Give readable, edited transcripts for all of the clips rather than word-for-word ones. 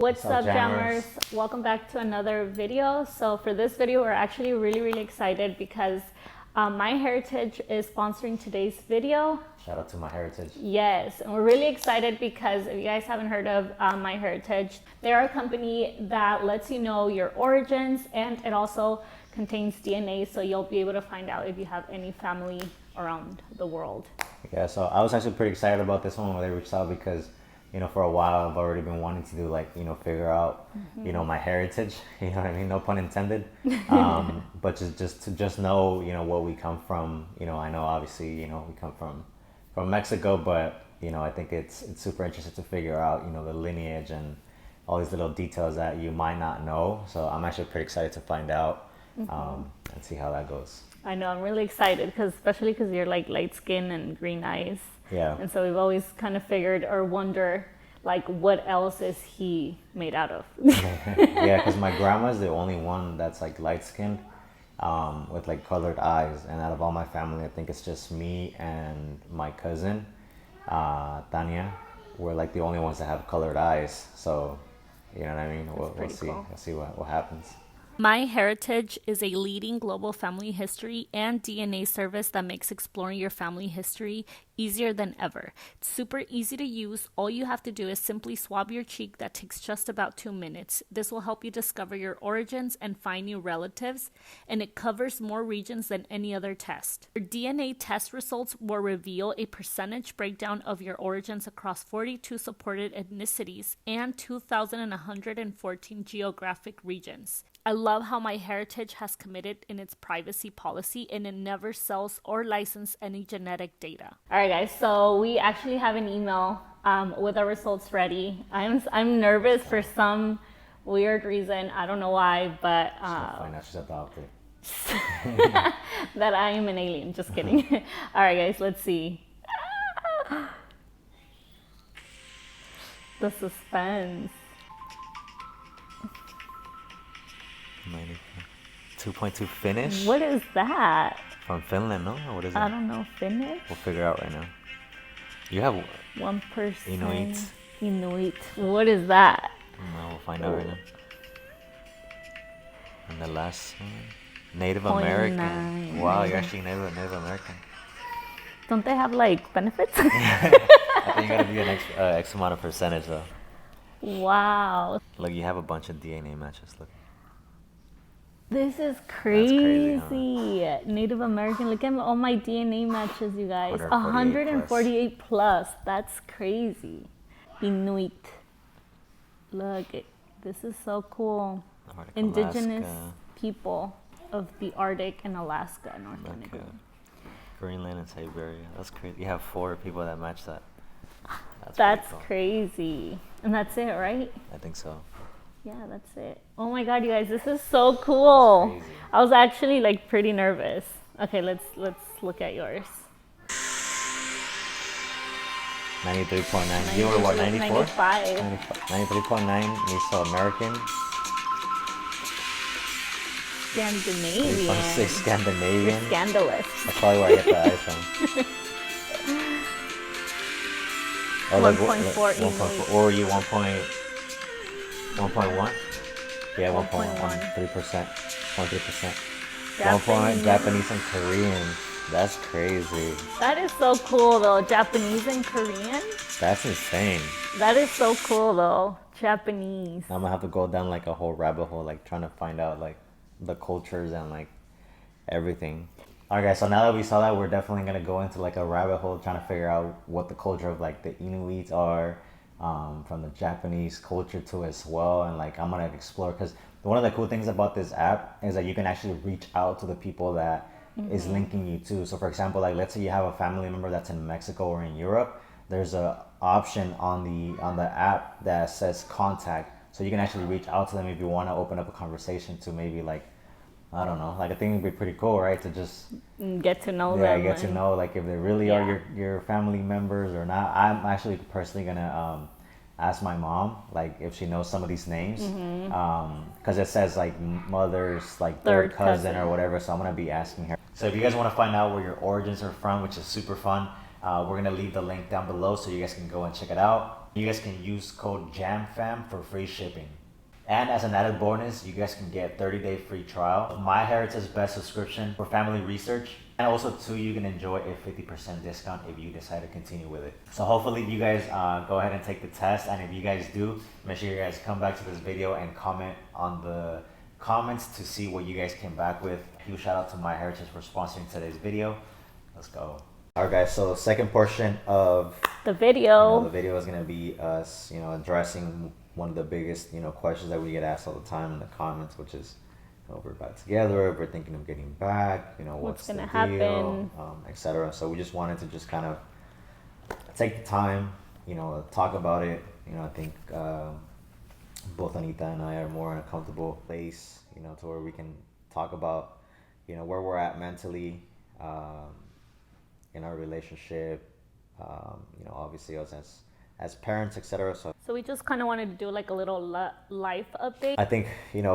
What's up, Jammers? Welcome back to another video. So for this video, we're actually really excited because MyHeritage is sponsoring today's video. Shout out to MyHeritage. Yes, and we're really excited because if you guys haven't heard of MyHeritage, they're a company that lets you know your origins, and it also contains DNA, so you'll be able to find out if you have any family around the world. Yeah, so I was actually pretty excited about this one when they reached out because, for a while I've already been wanting to do figure out, my heritage, you know what I mean? No pun intended. But just to know, where we come from. I know obviously, we come from Mexico, but, I think it's super interesting to figure out, the lineage and all these little details that you might not know. So I'm actually pretty excited to find out and see how that goes. I know, I'm really excited especially because you're like light skin and green eyes. Yeah. And so we've always kind of figured or wonder what else is he made out of? Yeah, because my grandma's the only one that's like light skinned with like colored eyes. And out of all my family, I think it's just me and my cousin, Tanya. We're like the only ones that have colored eyes. So, you know what I mean? We'll see. Cool. We'll see what happens. MyHeritage is a leading global family history and DNA service that makes exploring your family history easier than ever. It's super easy to use. All you have to do is simply swab your cheek. That takes just about 2 minutes. This will help you discover your origins and find new relatives, and it covers more regions than any other test. Your DNA test results will reveal a percentage breakdown of your origins across 42 supported ethnicities and 2,114 geographic regions. I love how MyHeritage has committed in its privacy policy, and it never sells or licenses any genetic data. All right, guys, so we actually have an email with our results ready. I'm nervous for some weird reason. I don't know why, but Find out she's adopted. that I am an alien. Just kidding. All right, guys, let's see. The suspense. 2.2 Finnish? What is that? From Finland, no? What is it? I don't know. Finnish? We'll figure out right now. You have 1%. Inuit. Inuit. What is that? No, we'll find out right now. And the last one, Native 0.9. American. Wow, you're actually Native American. Don't they have benefits? I think you gotta be an X amount of percentage though. Wow. Look, you have a bunch of DNA matches. Look. This is crazy. Huh? Native American. Look at all my DNA matches, you guys. 148 plus. That's crazy. Inuit. Look, this is so cool. Arctic, Indigenous Alaska. people of the Arctic and Alaska, North America. Greenland and Siberia. That's crazy. You have 4 people that match that. That's cool. crazy. And that's it, right? I think so. Yeah, that's it. Oh my god, you guys, this is so cool. I was actually pretty nervous. Okay, let's look at yours. 93.9. You were what, 94? 95. 93.9 Mesoamerican. Scandinavian. 3.6 Scandinavian. Scandalous. That's probably where I get the eyes from. 1.4 1.4. Or you 1.1? Yeah, 1.1. 3%. 0.3%. 1 point Japanese and Korean. That's crazy. That is so cool though. Japanese and Korean. That's insane. That is so cool though. Japanese. I'm gonna have to go down a whole rabbit hole, trying to find out the cultures and everything. Alright guys, so now that we saw that, we're definitely gonna go into a rabbit hole trying to figure out what the culture of the Inuits are, from the Japanese culture too as well, and I'm gonna explore, because one of the cool things about this app is that you can actually reach out to the people that is linking you to. So for example, let's say you have a family member that's in Mexico or in Europe, there's a option on the app that says contact, so you can actually reach out to them if you want to open up a conversation to maybe I don't know, I think it'd be pretty cool, right, to just get to know them. Yeah, get to know if they really are your family members or not. I'm actually personally gonna ask my mom if she knows some of these names, because it says mother's third cousin or whatever, so I'm gonna be asking her. So if you guys want to find out where your origins are from, which is super fun, we're gonna leave the link down below so you guys can go and check it out. You guys can use code JAMFAM for free shipping. And as an added bonus, you guys can get 30-day free trial of MyHeritage Best subscription for family research. And also too, you can enjoy a 50% discount if you decide to continue with it. So hopefully you guys go ahead and take the test. And if you guys do, make sure you guys come back to this video and comment on the comments to see what you guys came back with. Huge shout out to MyHeritage for sponsoring today's video. Let's go. Alright guys, so second portion of The video. the video is gonna be us, addressing one of the biggest, questions that we get asked all the time in the comments, which is, if we're back together, if we're thinking of getting back, what's gonna the happen, deal, etc. So we just wanted to just kind of take the time, talk about it. I think both Anita and I are more in a comfortable place, to where we can talk about, where we're at mentally, in our relationship, obviously us as parents, etc. So we just kind of wanted to do like a little life update. I think,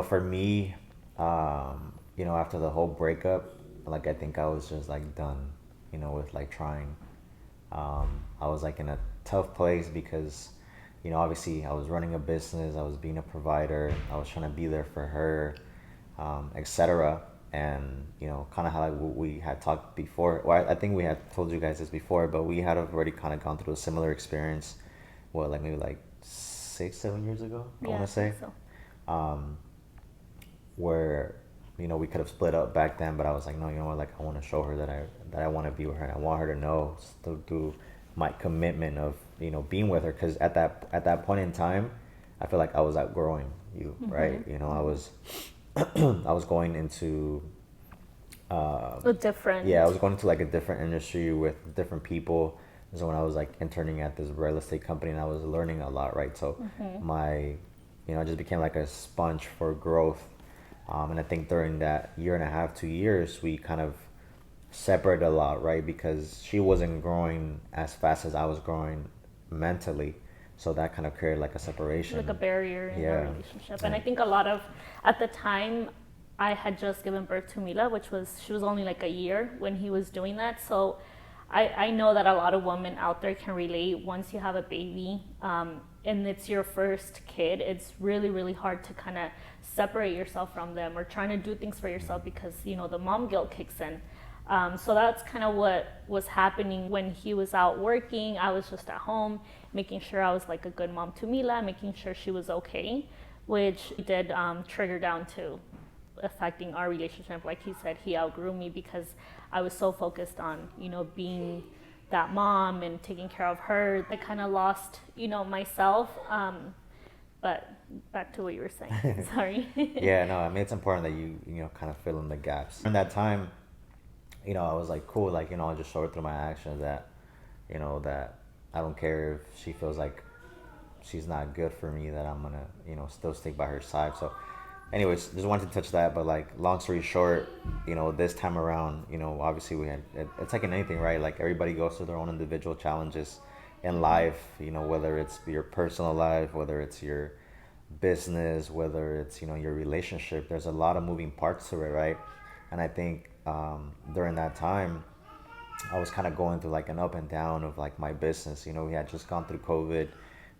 for me, after the whole breakup, like I think I was just like done, with like trying. I was like in a tough place because, obviously I was running a business, I was being a provider, I was trying to be there for her, etc. And, kind of how like we had talked before. Well, I think we had told you guys this before, but we had already kind of gone through a similar experience, like maybe like 6-7 years ago, I want to say. So. Where, we could have split up back then, but I was like, no, like I want to show her that I want to be with her, and I want her to know through my commitment of, being with her, because at that point in time, I feel like I was outgrowing you, right? I was I was going into A different. I was going into like a different industry with different people. So when I was like interning at this real estate company, and I was learning a lot, right? So my, I just became like a sponge for growth. And I think during that year and a half, 2 years, we kind of separated a lot, right? Because she wasn't growing as fast as I was growing mentally. So that kind of created like a separation. Like a barrier in our relationship. And I think at the time, I had just given birth to Mila, she was only like a year when he was doing that. So I know that a lot of women out there can relate. Once you have a baby, and it's your first kid, it's really, really hard to kind of separate yourself from them or trying to do things for yourself because, the mom guilt kicks in. So that's kind of what was happening when he was out working. I was just at home, making sure I was like a good mom to Mila, making sure she was okay, which did trigger down to affecting our relationship. Like he said, he outgrew me because I was so focused on, being that mom and taking care of her. I kind of lost, myself. But back to what you were saying. Sorry. Yeah, no, I mean, it's important that you kind of fill in the gaps. In that time, I was like, cool, like, I'll just show her through my actions that, that I don't care if she feels like she's not good for me, that I'm gonna, still stick by her side. So anyways, just wanted to touch that, but like, long story short, this time around, obviously we had, it's like in anything, right? Like everybody goes through their own individual challenges in life, whether it's your personal life, whether it's your business, whether it's, your relationship, there's a lot of moving parts to it, right? And I think during that time, I was kind of going through like an up and down of like my business. We had just gone through COVID.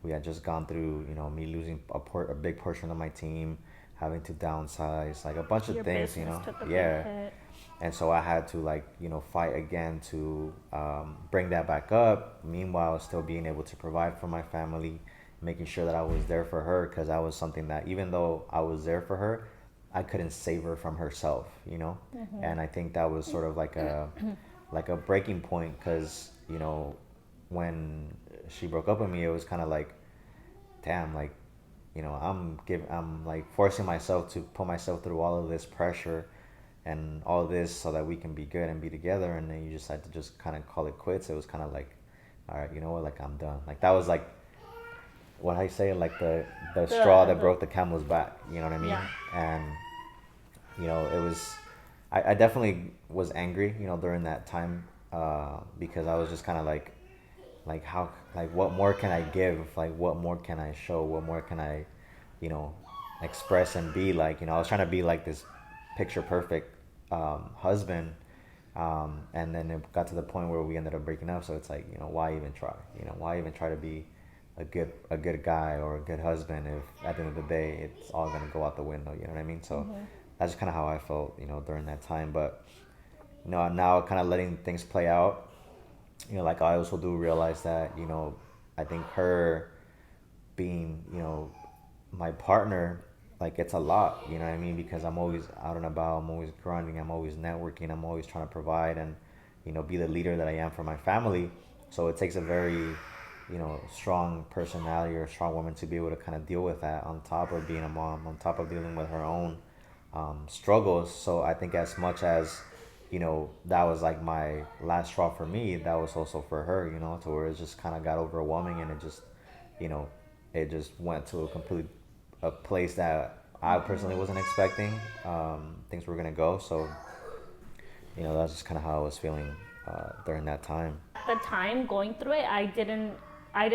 We had just gone through, me losing a big portion of my team, having to downsize, like a bunch of things, took a big yeah. hit. And so I had to like, fight again to bring that back up. Meanwhile, still being able to provide for my family, making sure that I was there for her, because that was something that even though I was there for her, I couldn't save her from herself, And I think that was sort of like a breaking point, because, when she broke up with me, it was kind of like, damn, like, I'm like forcing myself to put myself through all of this pressure and all this so that we can be good and be together, and then you decide to just kind of call it quits. It was kind of like, all right, you know what, like I'm done. Like that was like, what I say, like the straw that broke the camel's back, you know what I mean? Yeah. And it was, I definitely was angry, during that time, because I was just kind of like how, like what more can I give? Like what more can I show? What more can I, express and be like? I was trying to be like this picture perfect husband, and then it got to the point where we ended up breaking up. So it's like, why even try? Why even try to be a good guy or a good husband if at the end of the day it's all gonna go out the window. You know what I mean? So that's kind of how I felt, during that time. But now kind of letting things play out. Like I also do realize that I think her being my partner, like it's a lot, you know what I mean, because I'm always out and about, I'm always grinding, I'm always networking, I'm always trying to provide and be the leader that I am for my family. So it takes a very strong personality or a strong woman to be able to kind of deal with that, on top of being a mom, on top of dealing with her own struggles. So I think as much as that was like my last straw for me, that was also for her, to where it just kind of got overwhelming, and you know it just went to a place that I personally wasn't expecting things were gonna go. So that's just kind of how I was feeling during that time. At the time going through it, I didn't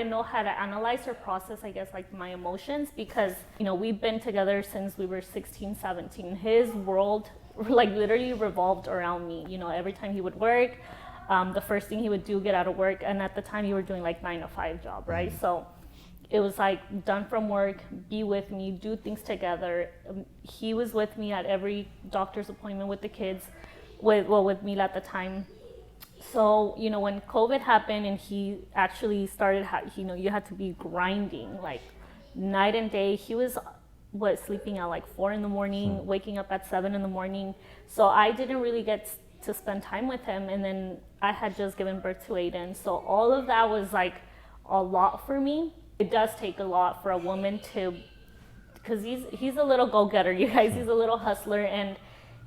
know how to analyze or process, I guess, like my emotions, because we've been together since we were 16, 17. His world like literally revolved around me. Every time he would work, the first thing he would do, get out of work, and at the time you were doing like 9 to 5 job, right? So it was like done from work, be with me, do things together. He was with me at every doctor's appointment with the kids, with me at the time. So when COVID happened and he actually started, you had to be grinding like night and day. He was sleeping at like 4 in the morning, waking up at 7 in the morning. So I didn't really get to spend time with him. And then I had just given birth to Aiden. So all of that was like a lot for me. It does take a lot for a woman to, because he's a little go-getter, you guys. He's a little hustler, and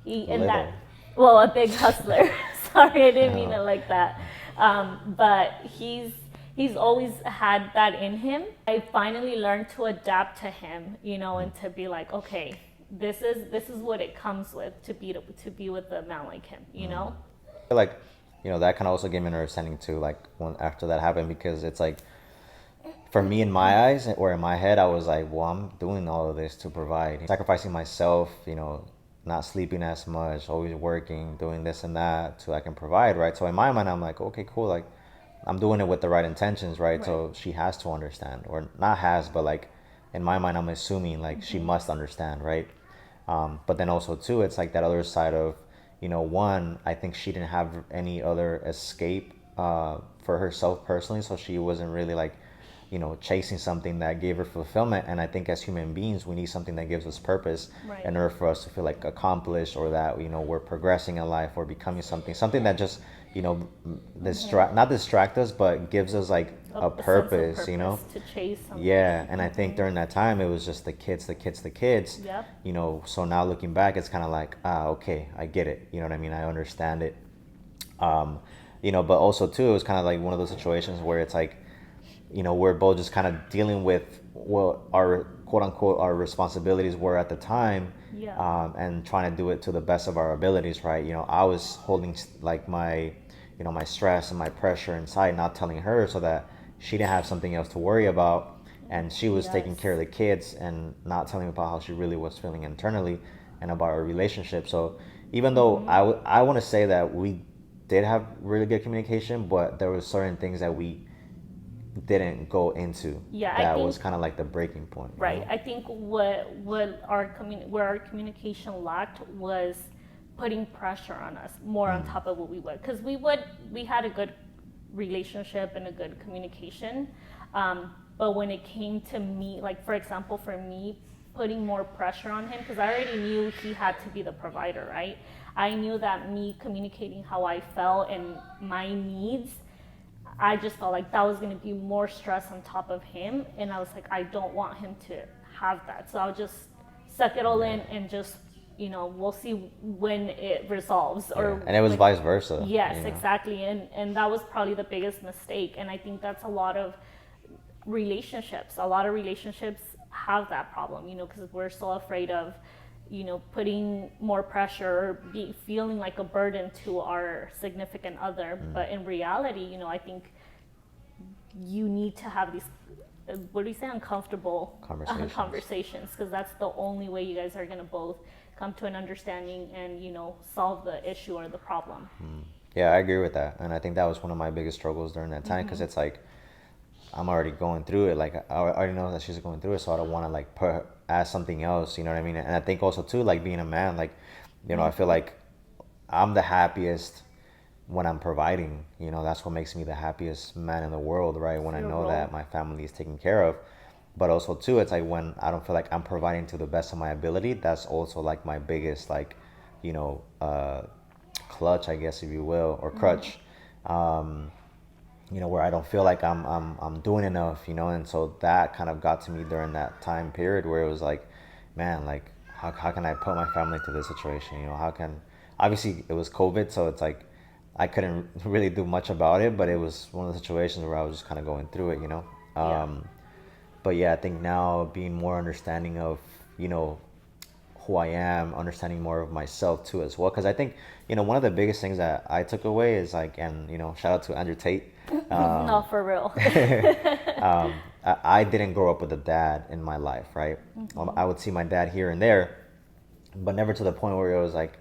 a big hustler. Sorry, I didn't mean it like that. But he's always had that in him. I finally learned to adapt to him, and to be like, okay, this is what it comes with to be with a man like him, I feel like that kind of also gave me an understanding too, like when after that happened, because it's like, for me, in my eyes or in my head, I was like, well, I'm doing all of this to provide, sacrificing myself, not sleeping as much, always working, doing this and that so I can provide, right? So in my mind, I'm like, okay, cool, like I'm doing it with the right intentions, right? So she has to understand, or not has, but like in my mind, I'm assuming like she must understand, right? But then also too, it's like that other side of, one, I think she didn't have any other escape for herself personally, so she wasn't really like chasing something that gave her fulfillment. And I think as human beings, we need something that gives us purpose, right, in order for us to feel like accomplished, or that we're progressing in life, or becoming something that just not distract us, but gives us like a purpose, to chase something. Yeah. And I think during that time it was just the kids. Yep. So now looking back, it's kind of like, okay, I get it, you know what I mean, I understand it. But also too, it was kind of like one of those situations where it's like, we're both just kind of dealing with what our quote unquote our responsibilities were at the time, Yeah. and trying to do it to the best of our abilities, right? I was holding like my my stress and my pressure inside, not telling her, so that she didn't have something else to worry about, and she was taking Yes. care of the kids and not telling me about how she really was feeling internally and about our relationship. So even though I want to say that we did have really good communication, but there were certain things that we didn't go into, Yeah, I that think was kind of like the breaking point, right. I think where our communication lacked was putting pressure on us more on top of what we would, because we had a good relationship and a good communication, but when it came to me, like for example, for me, putting more pressure on him, because I already knew he had to be the provider, right? I knew that me communicating how I felt and my needs, I just felt like that was going to be more stress on top of him. And I was like, I don't want him to have that. So I'll just suck it all in and just, we'll see when it resolves. Or and it was like, vice versa. yes, exactly. And that was probably the biggest mistake. And I think that's a lot of relationships. A lot of relationships have that problem, because we're so afraid of, putting more pressure or feeling like a burden to our significant other. But in reality, I think you need to have these, what do you say, uncomfortable conversations, because that's the only way you guys are going to both come to an understanding and, solve the issue or the problem. Yeah, I agree with that. And I think that was one of my biggest struggles during that time, because it's like, I'm already going through it. Like I already know that she's going through it, so I don't want to like put add something else. You know what I mean? And I think also too, like being a man, like I feel Mm-hmm. like I'm the happiest when I'm providing. That's what makes me the happiest man in the world, right? When It's I your know that role. my family is taken care of. But also too, it's like when I don't feel like I'm providing to the best of my ability, that's also like my biggest like, you know, uh, clutch, I guess if you will, or Mm-hmm. crutch. Where I don't feel like I'm doing enough, and so that kind of got to me during that time period where it was like, man, like how can I put my family through this situation? How can obviously it was COVID, so it's like I couldn't really do much about it, but it was one of the situations where I was just kind of going through it. Yeah. But yeah, I think now being more understanding of, you know, who I am, understanding more of myself too as well. Because I think, one of the biggest things that I took away is like, and shout out to Andrew Tate. No, for real. I didn't grow up with a dad in my life, right? Mm-hmm. I would see my dad here and there, but never to the point where it was like,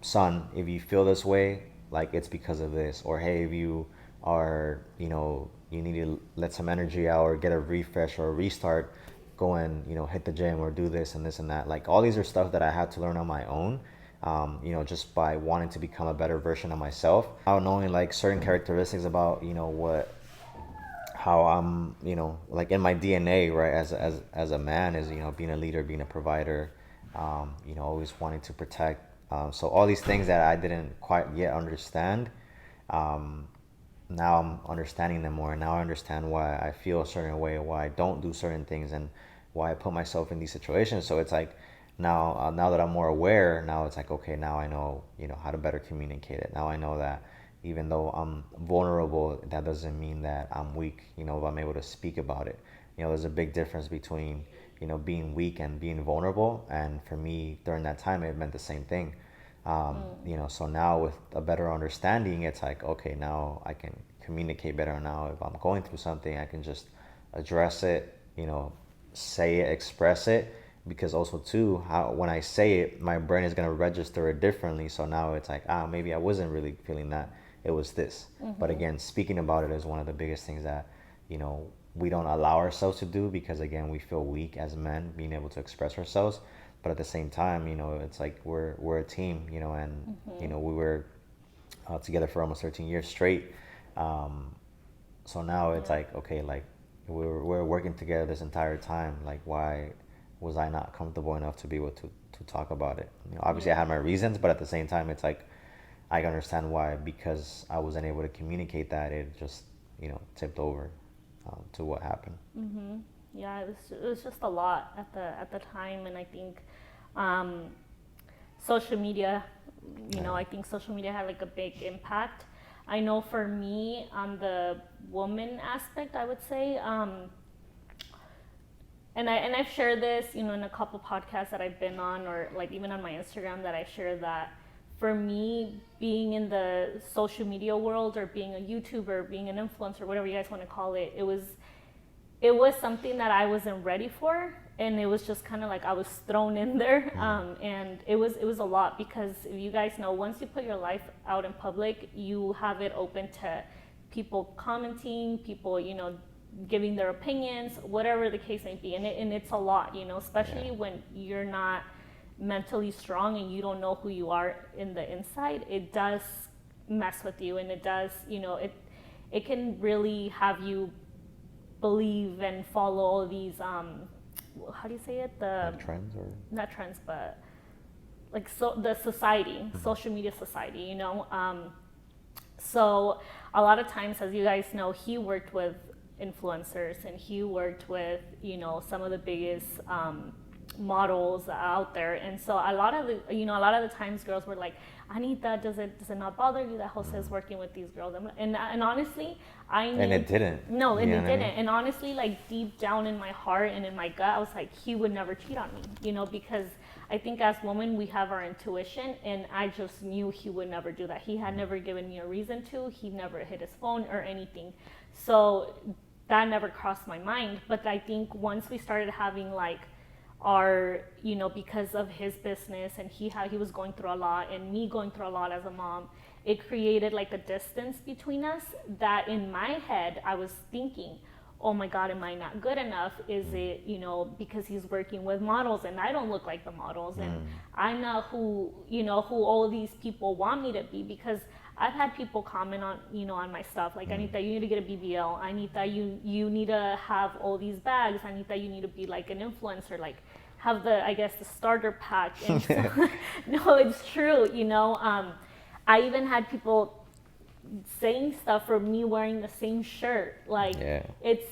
son, if you feel this way, like it's because of this, or hey, if you are, you need to let some energy out or get a refresh or a restart, go and hit the gym or do this and this and that. Like all these are stuff that I had to learn on my own. Just by wanting to become a better version of myself. Now knowing like certain characteristics about what how I'm, like in my DNA, right, as a man is, being a leader, being a provider, always wanting to protect. So all these things that I didn't quite yet understand, um, now I'm understanding them more. And now I understand why I feel a certain way, why I don't do certain things, and why I put myself in these situations. So it's like now that I'm more aware, now it's like okay, now I know how to better communicate it. Now I know that even though I'm vulnerable, that doesn't mean that I'm weak. If I'm able to speak about it, there's a big difference between being weak and being vulnerable. And for me, during that time, it meant the same thing. So now with a better understanding, it's like okay, now I can communicate better. Now if I'm going through something, I can just address it, say it, express it, because also too, how when I say it, my brain is gonna register it differently. So now it's like, maybe I wasn't really feeling that. It was this. But Mm-hmm. again, speaking about it is one of the biggest things that we don't allow ourselves to do, because again, we feel weak as men being able to express ourselves. But at the same time, it's like we're a team, and Mm-hmm. we were together for almost 13 years straight. So now it's Yeah. like okay, like we're working together this entire time. Like why was I not comfortable enough to be able to talk about it? Obviously I Yeah. had my reasons, but at the same time it's like I understand why, because I wasn't able to communicate that, it just tipped over to what happened. Mm-hmm. Yeah, it was just a lot at the time, and I think um, social media, Yeah. I think social media had like a big impact. I know for me on the woman aspect, I would say, and I've shared this, in a couple podcasts that I've been on, or like even on my Instagram, that I share that for me, being in the social media world, or being a YouTuber, being an influencer, whatever you guys want to call it, it was something that I wasn't ready for, and it was just kind of like I was thrown in there, and it was a lot, because if you guys know, once you put your life out in public, you have it open to people commenting, people giving their opinions, whatever the case may be, and it's a lot, Yeah. especially when you're not mentally strong and you don't know who you are in the inside. It does mess with you, and it does, it can really have you believe and follow all these how do you say it, the Like trends or not trends, but like, so the society, social media society, so a lot of times, as you guys know, he worked with influencers, and he worked with some of the biggest models out there. And so a lot of the times girls were like, Anita, does it not bother you that Jose is working with these girls? And honestly, I and knew. it didn't. No, You and know it what I didn't. mean? And honestly, like deep down in my heart and in my gut, I was like, he would never cheat on me, because I think as women we have our intuition, and I just knew he would never do that. He had never given me a reason to. He never hit his phone or anything. So that never crossed my mind. But I think once we started having like our, because of his business, and he was going through a lot, and me going through a lot as a mom, it created like a distance between us, that in my head I was thinking, oh my God, am I not good enough? Is it, you know, because he's working with models and I don't look like the models, and I'm not who, you know, who all these people want me to be? Because I've had people comment on, you know, on my stuff like, Anita, you need to get a BBL. Anita, you need to have all these bags. Anita, you need to be like an influencer, like have the, I guess, the starter pack. And so, no, it's true, you know. I even had people saying stuff for me wearing the same shirt. Like, Yeah. it's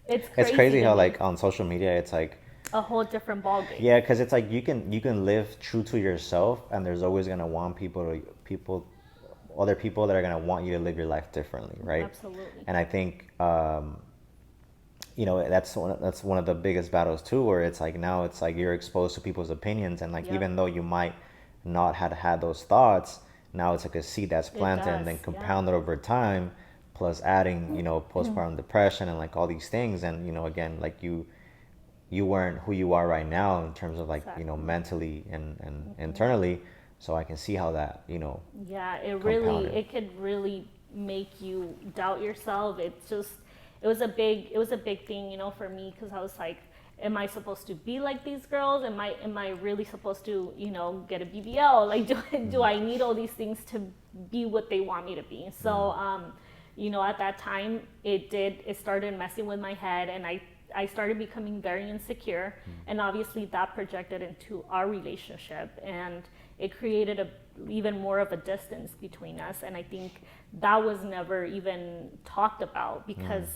It's crazy crazy to how me. like on social media it's like, A whole different ballgame. yeah, because it's like you can live true to yourself, and there's always gonna want other people that are gonna want you to live your life differently, right? Absolutely. And I think that's one of the biggest battles too, where it's like now it's like you're exposed to people's opinions, and like Yep. even though you might not had had those thoughts, now it's like a seed that's It planted and does, then yeah. compounded over time, plus adding postpartum depression and like all these things, and again like you weren't who you are right now in terms of like Exactly. mentally and internally, so I can see how that Yeah, compounded. it could really make you doubt yourself. It's just, it was a big thing, you know, for me, because I was like, am I supposed to be like these girls? Am I really supposed to, you know, get a BBL? Like, do I need all these things to be what they want me to be? So, you know, at that time, it started messing with my head, and I started becoming very insecure, and obviously that projected into our relationship, and it created even more of a distance between us. And I think that was never even talked about, because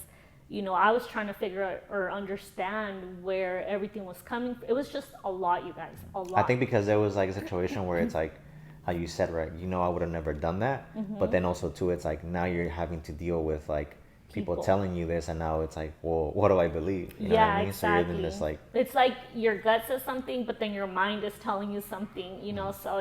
you know, I was trying to figure out or understand where everything was coming. It was just a lot, you guys, a I lot. think because there was like a situation where it's like how you said, right, I would have never done that, but then also too it's like now you're having to deal with like people People. telling you this, and now it's like, well, what do I believe, you know what Yeah, I mean? So you're in exactly. this like, It's like your gut says something, but then your mind is telling you something, you know. So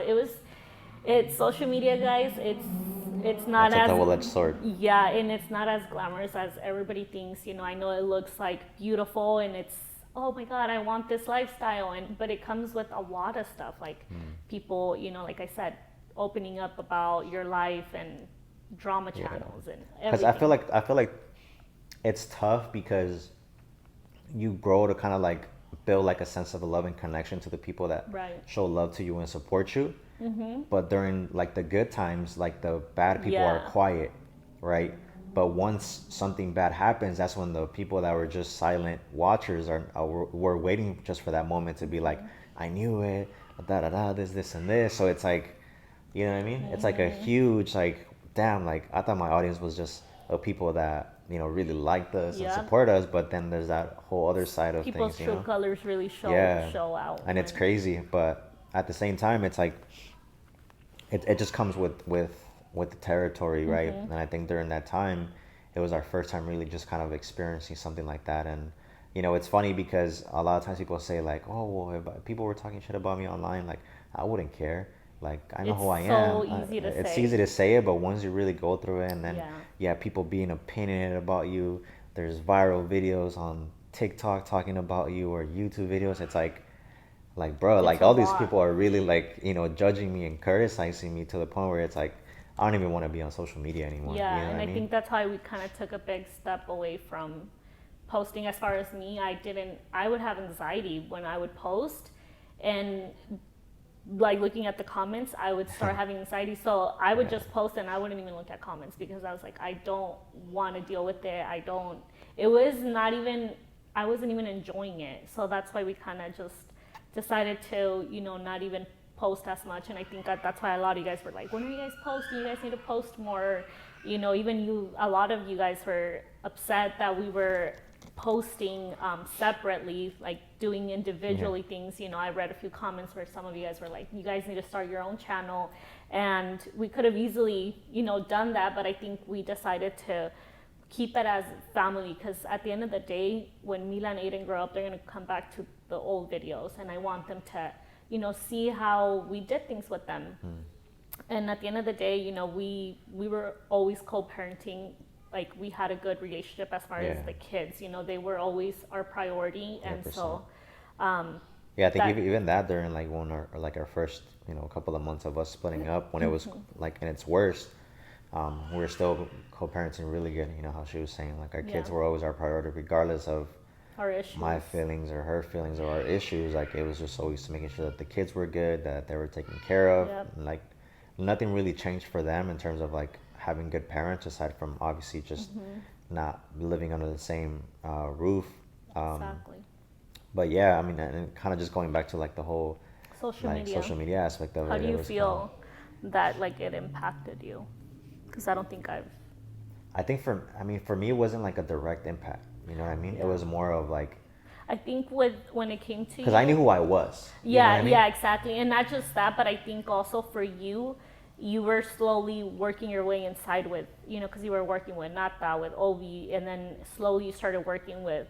it's social media, guys. It's not that's a as, double-edged sword. yeah, and it's not as glamorous as everybody thinks. You know, I know it looks like beautiful, and it's, oh my God, I want this lifestyle, and but it comes with a lot of stuff, like people, you know, like I said, opening up about your life and drama Yeah, channels and because everything. I feel like it's tough because you grow to kind of like build like a sense of a love and connection to the people that Right. show love to you and support you. But during like the good times, like the bad people are Yeah. quiet, right? But once something bad happens, that's when the people that were just silent watchers were waiting just for that moment to be like, I knew it, da da da, this and this. So it's like, you know what I mean? It's like a huge like, damn, like I thought my audience was just of people that really liked us and Yeah. support us, but then there's that whole other side of People's things, true colors really yeah, show out. and it's crazy, but at the same time, it's like it just comes with the territory, right? And I think during that time, it was our first time really just kind of experiencing something like that. And it's funny because a lot of times people say like, oh, well, if people were talking shit about me online, like I wouldn't care. Like I know It's who I so am. easy to It's say. easy to say it, but once you really go through it, and then Yeah. you have people being opinionated about you. There's viral videos on TikTok talking about you, or YouTube videos. It's like bro, It's like a all these lot. people are really like judging me and criticizing me to the point where it's like I don't even want to be on social media anymore. Yeah, You know and what I I mean? think that's why we kind of took a big step away from posting. As far as me, I would have anxiety when I would post, and like looking at the comments, I would start having anxiety. So I would Yeah. just post and I wouldn't even look at comments, because I was like, I don't want to deal with it. It was not even, I wasn't even enjoying it. So that's why we kind of just decided to, you know, not even post as much. And I think that's why a lot of you guys were like, when are you guys posting? You guys need to post more. You know, even a lot of you guys were upset that we were posting separately, like doing individually things. You know, I read a few comments where some of you guys were like, you guys need to start your own channel. And we could have easily, you know, done that, but I think we decided to keep it as family, because at the end of the day, when Mila and Aiden grow up, they're going to come back to the old videos, and I want them to, you know, see how we did things with them. And at the end of the day, you know, we were always co-parenting. Like, we had a good relationship as far as Yeah. the kids. You know, they were always our priority, and 100%. so Yeah, I think that even that during like one or like our first couple of months of us splitting up, when it was like in its worst, We're still co-parenting really good. You know how she was saying, like our Yeah. kids were always our priority, regardless of Our my issues. feelings or her feelings or our issues. Like it was just always making sure that the kids were good, that they were taken care of. Yep. And, like nothing really changed for them in terms of like having good parents, aside from obviously just Mm-hmm. not living under the same roof. Um, Exactly. but yeah, I mean, and kind of just going back to like the whole Social like media. social media aspect of How it, do it you was kind of. feel that like it impacted you? Because I don't think I've. I think I mean, for me, it wasn't like a direct impact. You know what I mean? It Yeah. was more of like, I think with when it came to because I knew you. who I was. You know what Yeah, I mean? yeah, exactly. And not just that, but I think also for you, you were slowly working your way inside with, because you were working with Nata, with Ovi, and then slowly you started working with,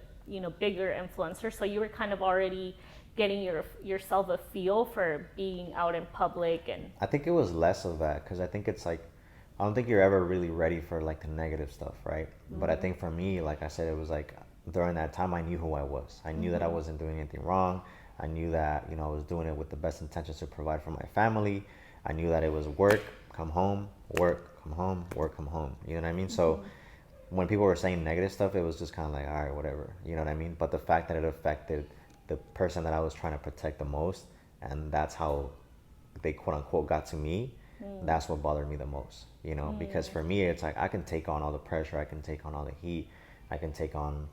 bigger influencers. So you were kind of already getting yourself a feel for being out in public and I think it was less of that because I think it's like, I don't think you're ever really ready for like the negative stuff, right? But I mm-hmm, think for me, like I said, it was like during that time, I knew who I was. I knew that I mm-hmm, wasn't doing anything wrong. I knew that, I was doing it with the best intentions to provide for my family. I knew that it was work, come home, work, come home, work, come home. You know what I mean? So mm-hmm, when people were saying negative stuff, it was just kind of like, all right, whatever. You know what I mean? But the fact that it affected the person that I was trying to protect the most, and that's how they quote unquote got to me, that's what bothered me the most. Because for me, it's like I can take on all the pressure, I can take on all the heat, I can take on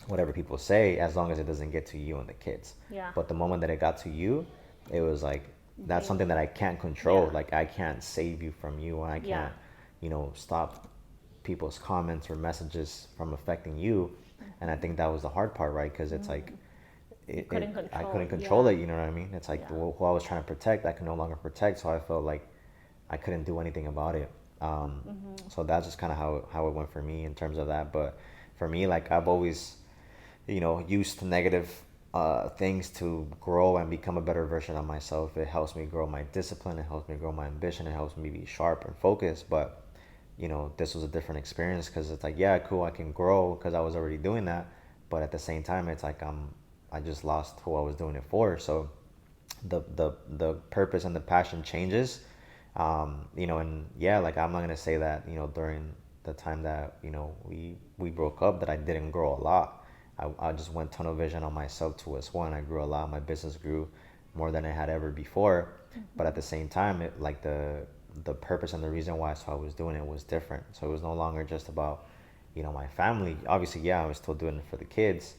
whatever people say as long as it doesn't get to you and the kids. yeah, But the moment that it got to you, it was like that's something that daily, I can't control. yeah, Like I can't save you from you, and I yeah, can't, stop people's comments or messages from affecting you. And I think that was the hard part, right? Because it's like you couldn't I control couldn't it, control yeah, it. You know what I mean? It's like yeah, who I was trying to protect, I could no longer protect. So I felt like I couldn't do anything about it. mm-hmm, So that's just kind of how it went for me in terms of that. But for me, like I've always, used negative things to grow and become a better version of myself. It helps me grow my discipline. It helps me grow my ambition. It helps me be sharp and focused. But this was a different experience because it's like, yeah, cool, I can grow because I was already doing that. But at the same time, it's like I just lost who I was doing it for. So the purpose and the passion changes. And yeah, like I'm not gonna say that during the time that we broke up that I didn't grow a lot. I just went tunnel vision on myself to us one. I grew a lot. My business grew more than it had ever before. But at the same time, it like the purpose and the reason why so I was doing it was different. So it was no longer just about my family. Obviously, yeah, I was still doing it for the kids,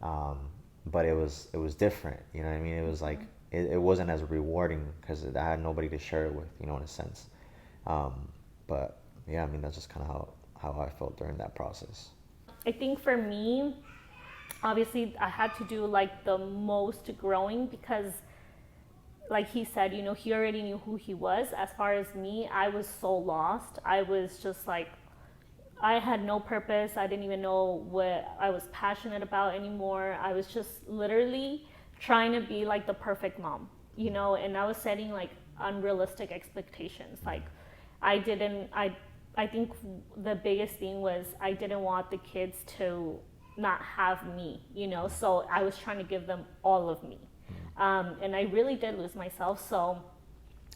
um, but it was different. You know what I mean? It was like it wasn't as rewarding because I had nobody to share it with. In a sense. But yeah, I mean that's just kind of how I felt during that process. I think for me, obviously I had to do like the most growing because like he said, he already knew who he was. As far as me, I was so lost. I was just like, I had no purpose. I didn't even know what I was passionate about anymore. I was just literally trying to be like the perfect mom, and I was setting like unrealistic expectations. Like I think the biggest thing was I didn't want the kids to not have me, so I was trying to give them all of me. And I really did lose myself. So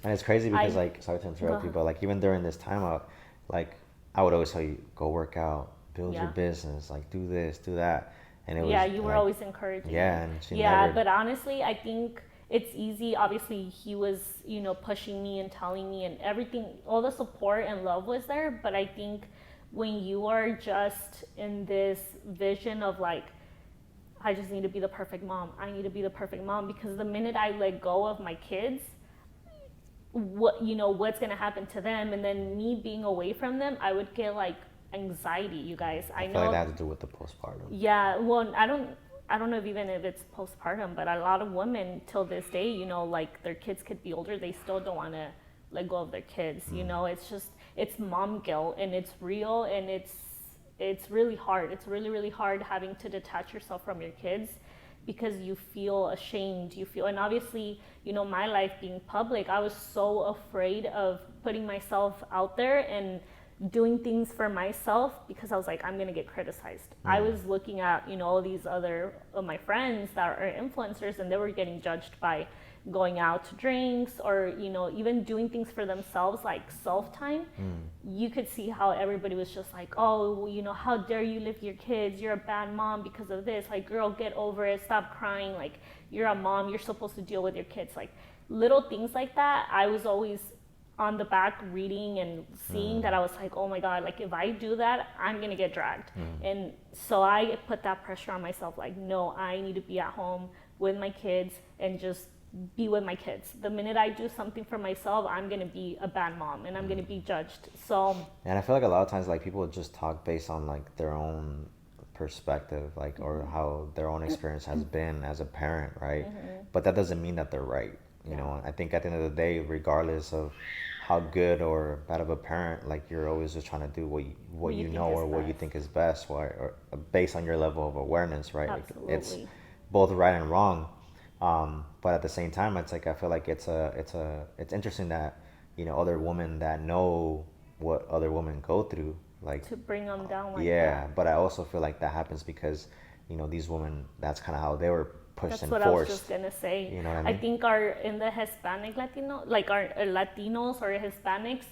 And it's crazy because I like sorry to go interrupt you, ahead. but like even during this time out, like I would always tell you go work out, build your Yeah. business, like do this, do that, and it Yeah, was you were like always encouraging me. yeah, and she Yeah, never. but honestly, I think it's easy. Obviously, he was, pushing me and telling me and everything, all the support and love was there. But I think when you are just in this vision of like, I just need to be the perfect mom. I need to be the perfect mom because the minute I let go of my kids, what's going to happen to them, and then me being away from them, I would get like anxiety, you guys. I I feel like know. that had to do with the postpartum. Yeah, well, I don't know if even if it's postpartum, but a lot of women till this day, like their kids could be older, they still don't want to let go of their kids. It's just it's mom guilt, and it's real, and it's really hard. It's really really hard having to detach yourself from your kids because you feel ashamed. And obviously, my life being public, I was so afraid of putting myself out there and doing things for myself because I was like, I'm gonna get criticized. I was looking at, all these other of my friends that are influencers, and they were getting judged by going out to drinks, or even doing things for themselves like self time. You could see how everybody was just like, oh, how dare you live your kids, you're a bad mom because of this, like, girl, get over it, stop crying, like, you're a mom, you're supposed to deal with your kids, like little things like that. I was always on the back reading and seeing that. I was like, oh my god, like, if I do that, I'm gonna get dragged. And so I put that pressure on myself, like, no, I need to be at home with my kids and just be with my kids. The minute I do something for myself, I'm gonna be a bad mom and I'm gonna be judged. So, And I feel like a lot of times, like, people just talk based on like their own perspective, like, or how their own experience has been as a parent, right? But that doesn't mean that they're right. I think at the end of the day, regardless of how good or bad of a parent, like, you're always just trying to do what you you think know, is or what you best. think is best, or based on your level of awareness, right? Like, it's absolutely. both right and wrong. But at the same time, it's like, I feel like it's interesting that other women that know what other women go through, like, To bring them down like yeah. that. But I also feel like that happens because these women, that's kind of how they were pushed That's and what I was just forced. gonna say. You know what I I mean? think our in the Hispanic Latino, like our Latinos or Hispanics,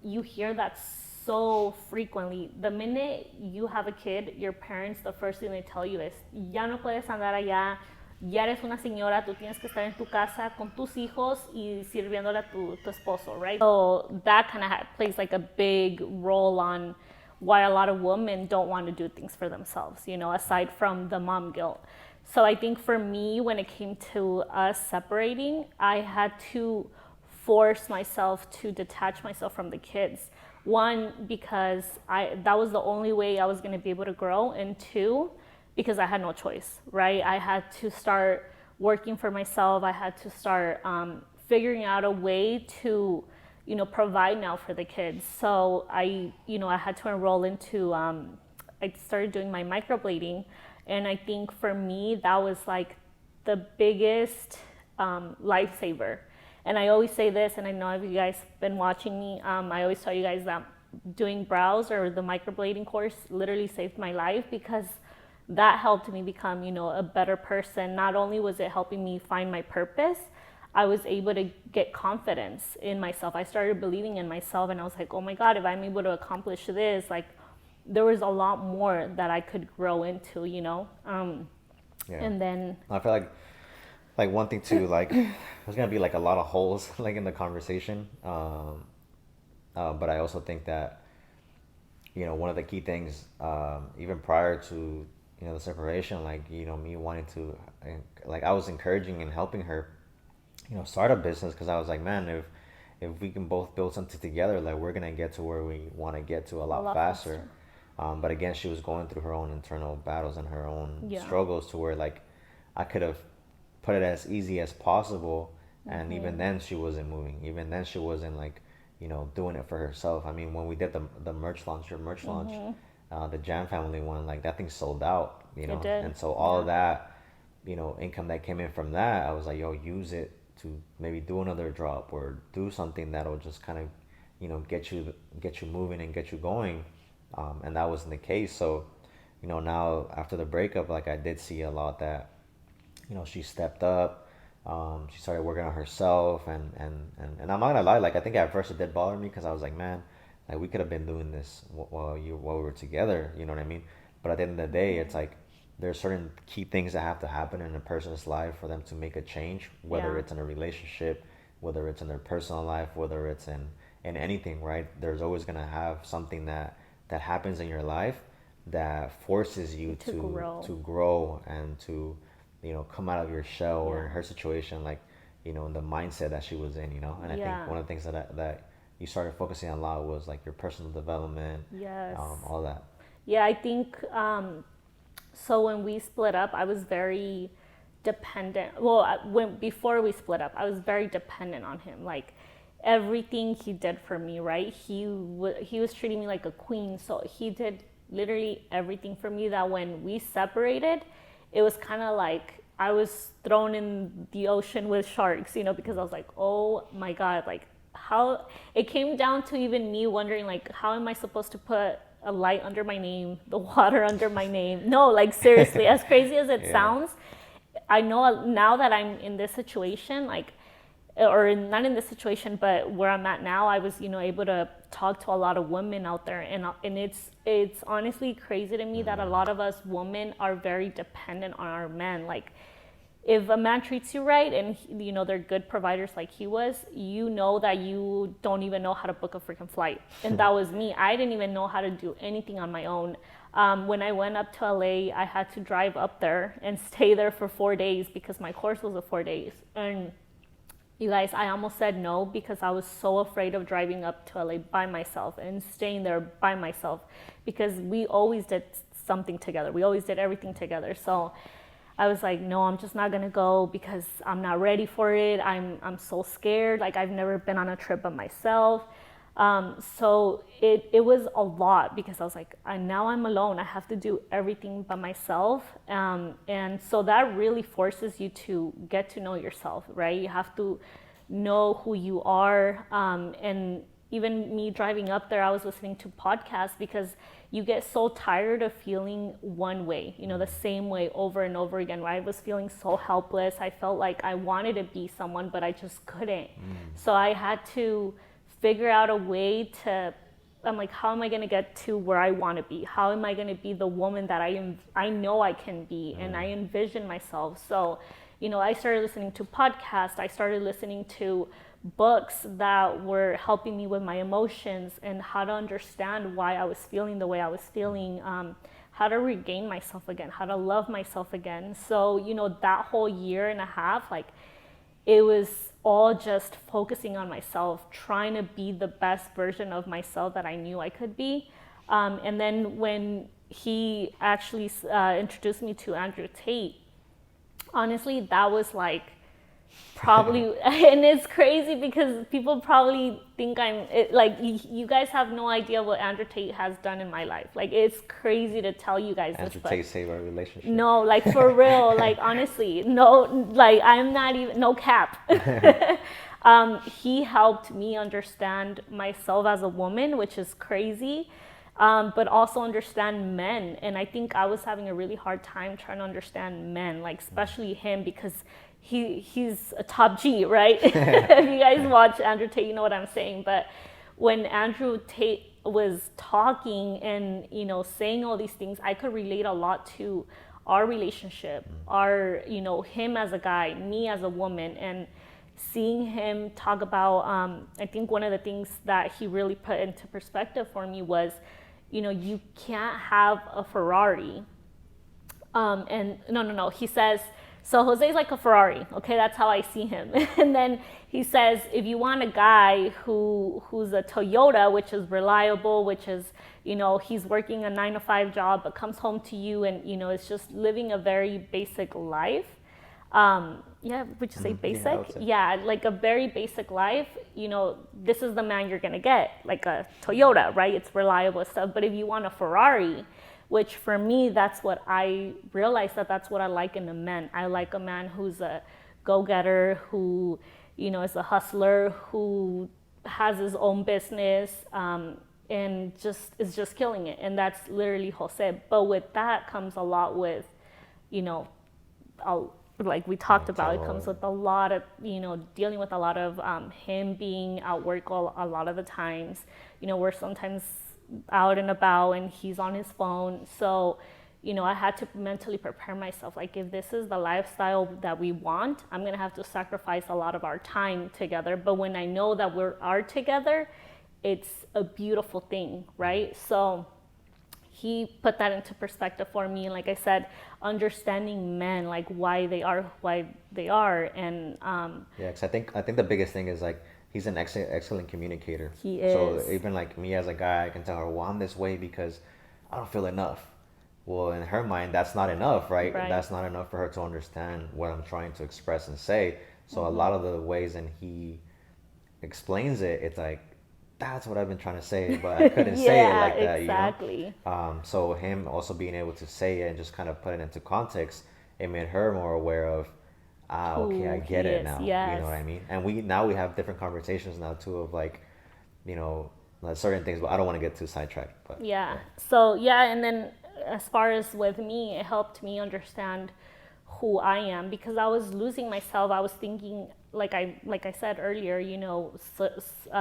you hear that so frequently. The minute you have a kid, your parents, the first thing they tell you is, ya no puedes andar allá, ya eres una señora, tú tienes que estar en tu casa con tus hijos y sirviéndole a tu esposo, right? So that kind of plays like a big role on why a lot of women don't want to do things for themselves, aside from the mom guilt. So I think for me, when it came to us separating, I had to force myself to detach myself from the kids. One, because that was the only way I was going to be able to grow, and two, because I had no choice, right? I had to start working for myself. I had to start figuring out a way to, provide now for the kids. So I had to enroll into, I started doing my microblading. And I think for me, that was like the biggest lifesaver. And I always say this, and I know if you guys been watching me, I always tell you guys that doing brows or the microblading course literally saved my life, because that helped me become, a better person. Not only was it helping me find my purpose, I was able to get confidence in myself. I started believing in myself, and I was like, oh my God, if I'm able to accomplish this, like, there was a lot more that I could grow into. Yeah. And then, I feel like one thing too, like, there's gonna be like a lot of holes like in the conversation. But I also think that one of the key things, even prior to the separation, like, me wanting to, like, I was encouraging and helping her start a business, because I was like, man, if we can both build something together, like, we're gonna get to where we want to get to a a lot lot faster. faster. But again, she was going through her own internal battles and her own Yeah. struggles, to where, like, I could have put it as easy as possible, and even then she wasn't moving. Even then she wasn't, like, doing it for herself. I mean, when we did the merch launch, the Jam Family one, like, that thing sold out. It did. And so all of Yeah. that, income that came in from that, I was like, yo, use it to maybe do another drop, or do something that'll just kind of, get you moving and get you going. And that wasn't the case. So, now after the breakup, like, I did see a lot that, she stepped up. She started working on herself, and I'm not gonna lie, like, I think at first it did bother me, because I was like, man, like, we could have been doing this while we were together. You know what I mean? But at the end of the day, it's like, there's certain key things that have to happen in a person's life for them to make a change, whether Yeah. it's in a relationship, whether it's in their personal life, whether it's in anything, right? There's always gonna have something that happens in your life that forces you To grow. to grow, and to come out of your shell, or in Yeah. her situation, like, the mindset that she was in. And I think Yeah. one of the things that you started focusing on a lot was, like, your personal development, Yes. all that. Yeah, I think so. When we split up, I was very dependent. Well, when before we split up, I was very dependent on him. Like, everything he did for me, right? He was treating me like a queen. So he did literally everything for me. That when we separated, it was kind of like I was thrown in the ocean with sharks, because I was like, oh my God, like, how it came down to even me wondering, like, how am I supposed to put a light under my name, the water under my name? No, like, seriously, as crazy as it Yeah. sounds, I know now that I'm in this situation, like, or not in this situation, but where I'm at now, I was, able to talk to a lot of women out there, and it's honestly crazy to me that a lot of us women are very dependent on our men. Like, if a man treats you right and they're good providers like he was, that you don't even know how to book a freaking flight. And that was me. I didn't even know how to do anything on my own. When I went up to LA, I had to drive up there and stay there for 4 days because my course was 4 days. And you guys, I almost said no because I was so afraid of driving up to LA by myself and staying there by myself, because we always did something together. We always did everything together. So I was like, no, I'm just not gonna go because I'm not ready for it. I'm so scared. Like, I've never been on a trip by myself. So it was a lot because I was like, now I'm alone. I have to do everything by myself. And so that really forces you to get to know yourself, right? You have to know who you are. And even me driving up there, I was listening to podcasts because you get so tired of feeling one way, the same way over and over again. Right? I was feeling so helpless. I felt like I wanted to be someone, but I just couldn't. So I had to figure out a way to, I'm like, how am I going to get to where I want to be? How am I going to be the woman that I know I can be, and I envision myself? So, I started listening to podcasts. I started listening to books that were helping me with my emotions and how to understand why I was feeling the way I was feeling, how to regain myself again, how to love myself again. So, that whole year and a half, like, it was all just focusing on myself, trying to be the best version of myself that I knew I could be. And then when he actually introduced me to Andrew Tate, honestly, that was like probably, and it's crazy because people probably think like, you guys have no idea what Andrew Tate has done in my life. Like, it's crazy to tell you guys Andrew this. Tate saved our relationship. No, like, for real, like, honestly, no, like, I'm not even, no cap. He helped me understand myself as a woman, which is crazy. But also understand men. And I think I was having a really hard time trying to understand men, like, especially him, because he's a top G, right? If you guys watch Andrew Tate, you know what I'm saying. But when Andrew Tate was talking and, saying all these things, I could relate a lot to our relationship, him as a guy, me as a woman. And seeing him talk about, I think one of the things that he really put into perspective for me was, you can't have a Ferrari. And no. He says, so Jose's like a Ferrari. Okay, that's how I see him. And then he says, if you want a guy who's a Toyota, which is reliable, which is, he's working a 9-to-5 job, but comes home to you and, is just living a very basic life. Yeah, would you say basic? Yeah, like a very basic life, this is the man you're gonna get, like a Toyota, right? It's reliable stuff. But if you want a Ferrari, which for me, that's what I realized, that's what I like in a man. I like a man who's a go-getter, who, is a hustler, who has his own business, and is just killing it. And that's literally Jose. But with that comes a lot with, like we talked about, it comes with a lot of, dealing with a lot of him being at work a lot of the times. We're sometimes out and about and he's on his phone. So, I had to mentally prepare myself. Like, if this is the lifestyle that we want, I'm going to have to sacrifice a lot of our time together. But when I know that we are together, it's a beautiful thing, right? So he put that into perspective for me. And like I said, understanding men, like why they are. And yeah, because I think the biggest thing is, like, he's an excellent communicator. He is. So even like me as a guy, I can tell her, well, I'm this way because I don't feel enough. Well, in her mind, that's not enough, right? That's not enough for her to understand what I'm trying to express and say. So a lot of the ways and he explains it, it's like, that's what I've been trying to say, but I couldn't say it like that, exactly. So him also being able to say it and just kind of put it into context, it made her more aware of, okay, I who get he it is. now. You know Yes. what I mean? And we have different conversations now too of like, you know, like certain things, but I don't want to get too sidetracked. But Yeah. yeah. So yeah, and then as far as with me, it helped me understand who I am because I was losing myself. I was thinking, like I said earlier,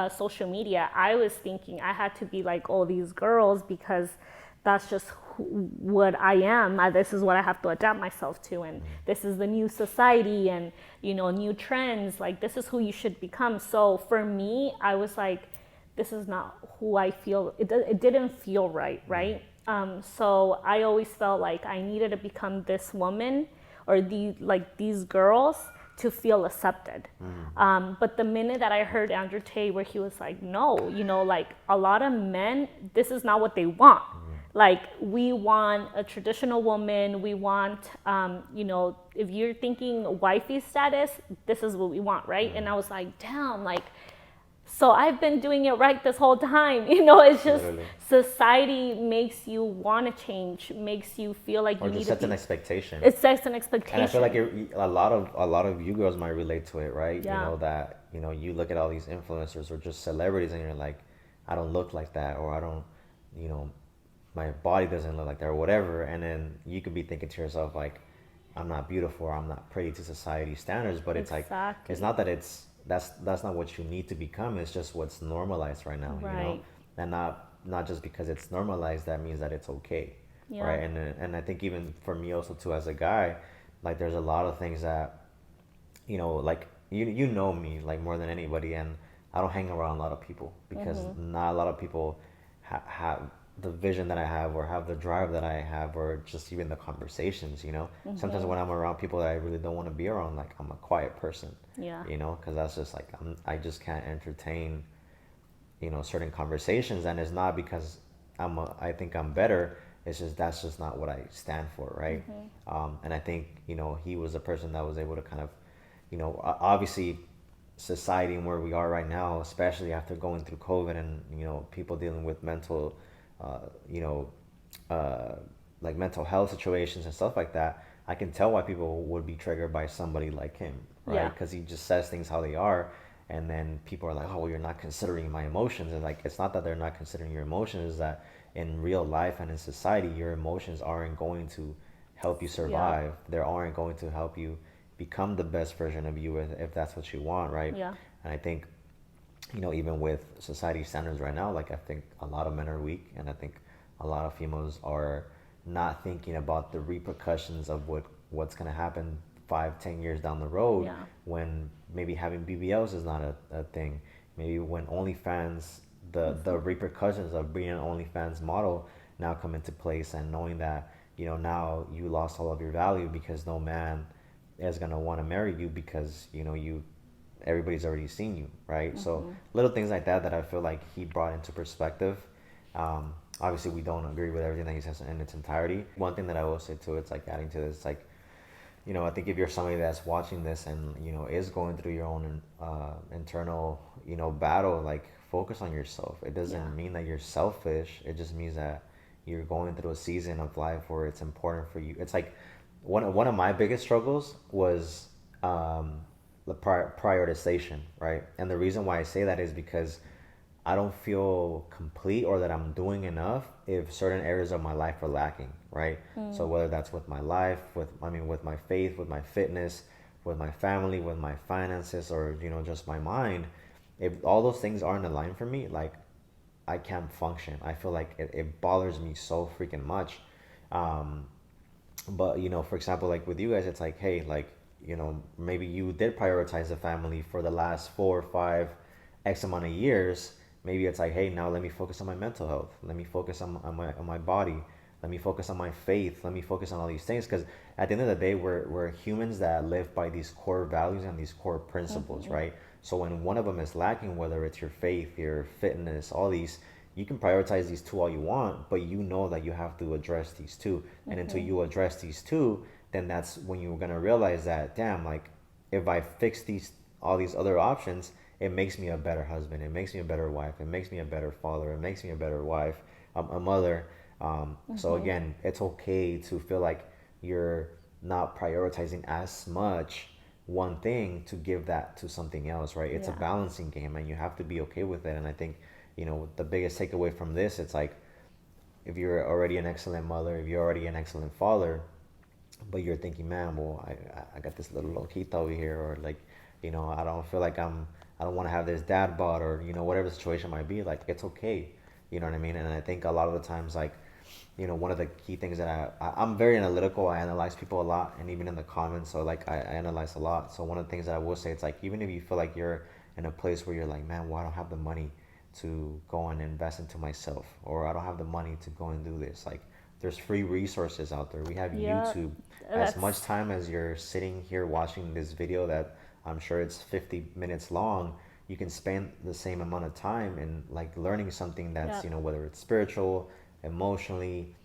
social media. I was thinking I had to be like all these girls because that's just what I am. This is what I have to adapt myself to, and this is the new society, and new trends. Like this is who you should become. So for me, I was like, this is not who I feel. It didn't feel right, right? So I always felt like I needed to become this woman or these girls to feel accepted. But the minute that I heard Andrew Tate, where he was like, no, like a lot of men, this is not what they want. Like we want a traditional woman. We want, if you're thinking wifey status, this is what we want, right? And I was like, damn, like so I've been doing it right this whole time. It's just Literally. society makes you want to change, makes you feel like Or you need just to sets an be. expectation. It sets an And I feel like expectation. a lot of you girls might relate to it, right? You Yeah, know that you look at all these influencers or just celebrities, and you're like, I don't look like that, or I don't, you know, my body doesn't look like that, or whatever. And then you could be thinking to yourself like, I'm not beautiful, or I'm not pretty to society standards. But it's like, it's exactly. not that that's not what you need to become. It's just what's normalized right now, Right. and not just because it's normalized that means that it's okay, Yeah. right? And I think even for me also too as a guy, like there's a lot of things that like you know me like more than anybody, and I don't hang around a lot of people because not a lot of people have the vision that I have or have the drive that I have or just even the conversations. Sometimes when I'm around people that I really don't want to be around, like I'm a quiet person, Yeah. because that's just like I just can't entertain certain conversations, and it's not because I think I'm better. It's just that's just not what I stand for, right? And I think he was a person that was able to kind of obviously society and where we are right now, especially after going through COVID and people dealing with mental, uh, you know, uh, like mental health situations and stuff like that. I can tell why people would be triggered by somebody like him, right? Yeah. Because he just says things how they are, and then people are like, "Oh, well, you're not considering my emotions." And like, it's not that they're not considering your emotions; is that in real life and in society, your emotions aren't going to help you Yeah. survive. They aren't going to help you become the best version of you if that's what you want, right? Yeah. And I think even with society standards right now, like I think a lot of men are weak, and I think a lot of females are not thinking about the repercussions of what's going to happen 5, 10 years down the road Yeah. when maybe having BBLs is not a thing. Maybe when OnlyFans, the repercussions of being an OnlyFans model now come into place, and knowing that now you lost all of your value because no man is gonna want to marry you because you everybody's already seen you, right? So little things like that I feel like he brought into perspective. Obviously, we don't agree with everything that he says in its entirety. One thing that I will say too, it's like adding to this, like I think if you're somebody that's watching this and is going through your own internal battle, like focus on yourself. It Yeah. doesn't mean that you're selfish. It just means that you're going through a season of life where it's important for you. It's like one of my biggest struggles was the prioritization, right? And the reason why I say that is because I don't feel complete or that I'm doing enough if certain areas of my life are lacking, right? So whether that's with my life, with my faith, with my fitness, with my family, with my finances, or just my mind, if all those things aren't aligned for me, like I can't function. I feel like it bothers me so freaking much. Um, but for example, like with you guys, it's like, hey, like maybe you did prioritize the family for the last 4 or 5 x amount of years. Maybe it's like, hey, now let me focus on my mental health, let me focus on my body, let me focus on my faith, let me focus on all these things, because at the end of the day, we're humans that live by these core values and these core principles, right? So when one of them is lacking, whether it's your faith, your fitness, all these, you can prioritize these two all you want, but you know that you have to address these two. And until you address these two, then that's when you're gonna realize that, damn, like if I fix all these other options, it makes me a better husband, it makes me a better wife, it makes me a better father, it makes me a better wife, a mother. So again, it's okay to feel like you're not prioritizing as much one thing to give that to something else, right? It's a Yeah. balancing game, and you have to be okay with it. And I think, the biggest takeaway from this, it's like, if you're already an excellent mother, if you're already an excellent father, but you're thinking, man, well, I got this little loquita over here, or like, I don't feel like I don't want to have this dad bod, or whatever the situation might be. Like, it's okay, you know what I mean? And I think a lot of the times, like, one of the key things that I'm very analytical. I analyze people a lot, and even in the comments, so like I analyze a lot. So one of the things that I will say, it's like, even if you feel like you're in a place where you're like, man, well, I don't have the money to go and invest into myself, or I don't have the money to go and do this, like, there's free resources out there. We have Yeah. YouTube. As much That's time as you're sitting here watching this video, that I'm sure it's 50 minutes long, you can spend the same amount of time in, like, learning something yeah. that's, whether it's spiritual, emotionally,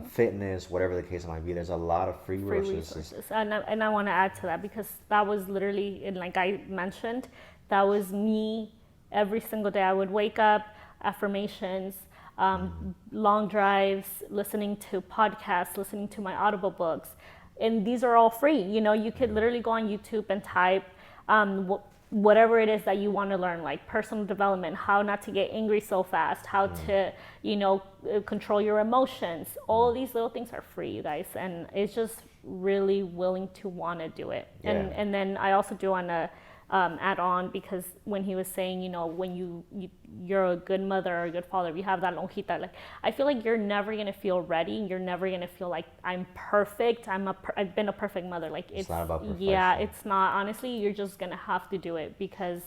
fitness, whatever the case might be. There's a lot of free Free resources. resources. And I want to add to that because that was literally, and like I mentioned, that was me every single day. I would wake up, affirmations, long drives, listening to podcasts, listening to my Audible books. And these are all free. You could literally go on YouTube and type whatever it is that you want to learn, like personal development, how not to get angry so fast, how to, control your emotions. All of these little things are free, you guys. And it's just really willing to want to do it. Yeah. And then I also do want to add on, because when he was saying, when you're a good mother or a good father, if you have that lonjita, like, I feel like you're never gonna feel ready. You're never gonna feel like I'm perfect. I've been a perfect mother. Like, It's not about yeah, perfection. it's not. Honestly, you're just gonna have to do it, because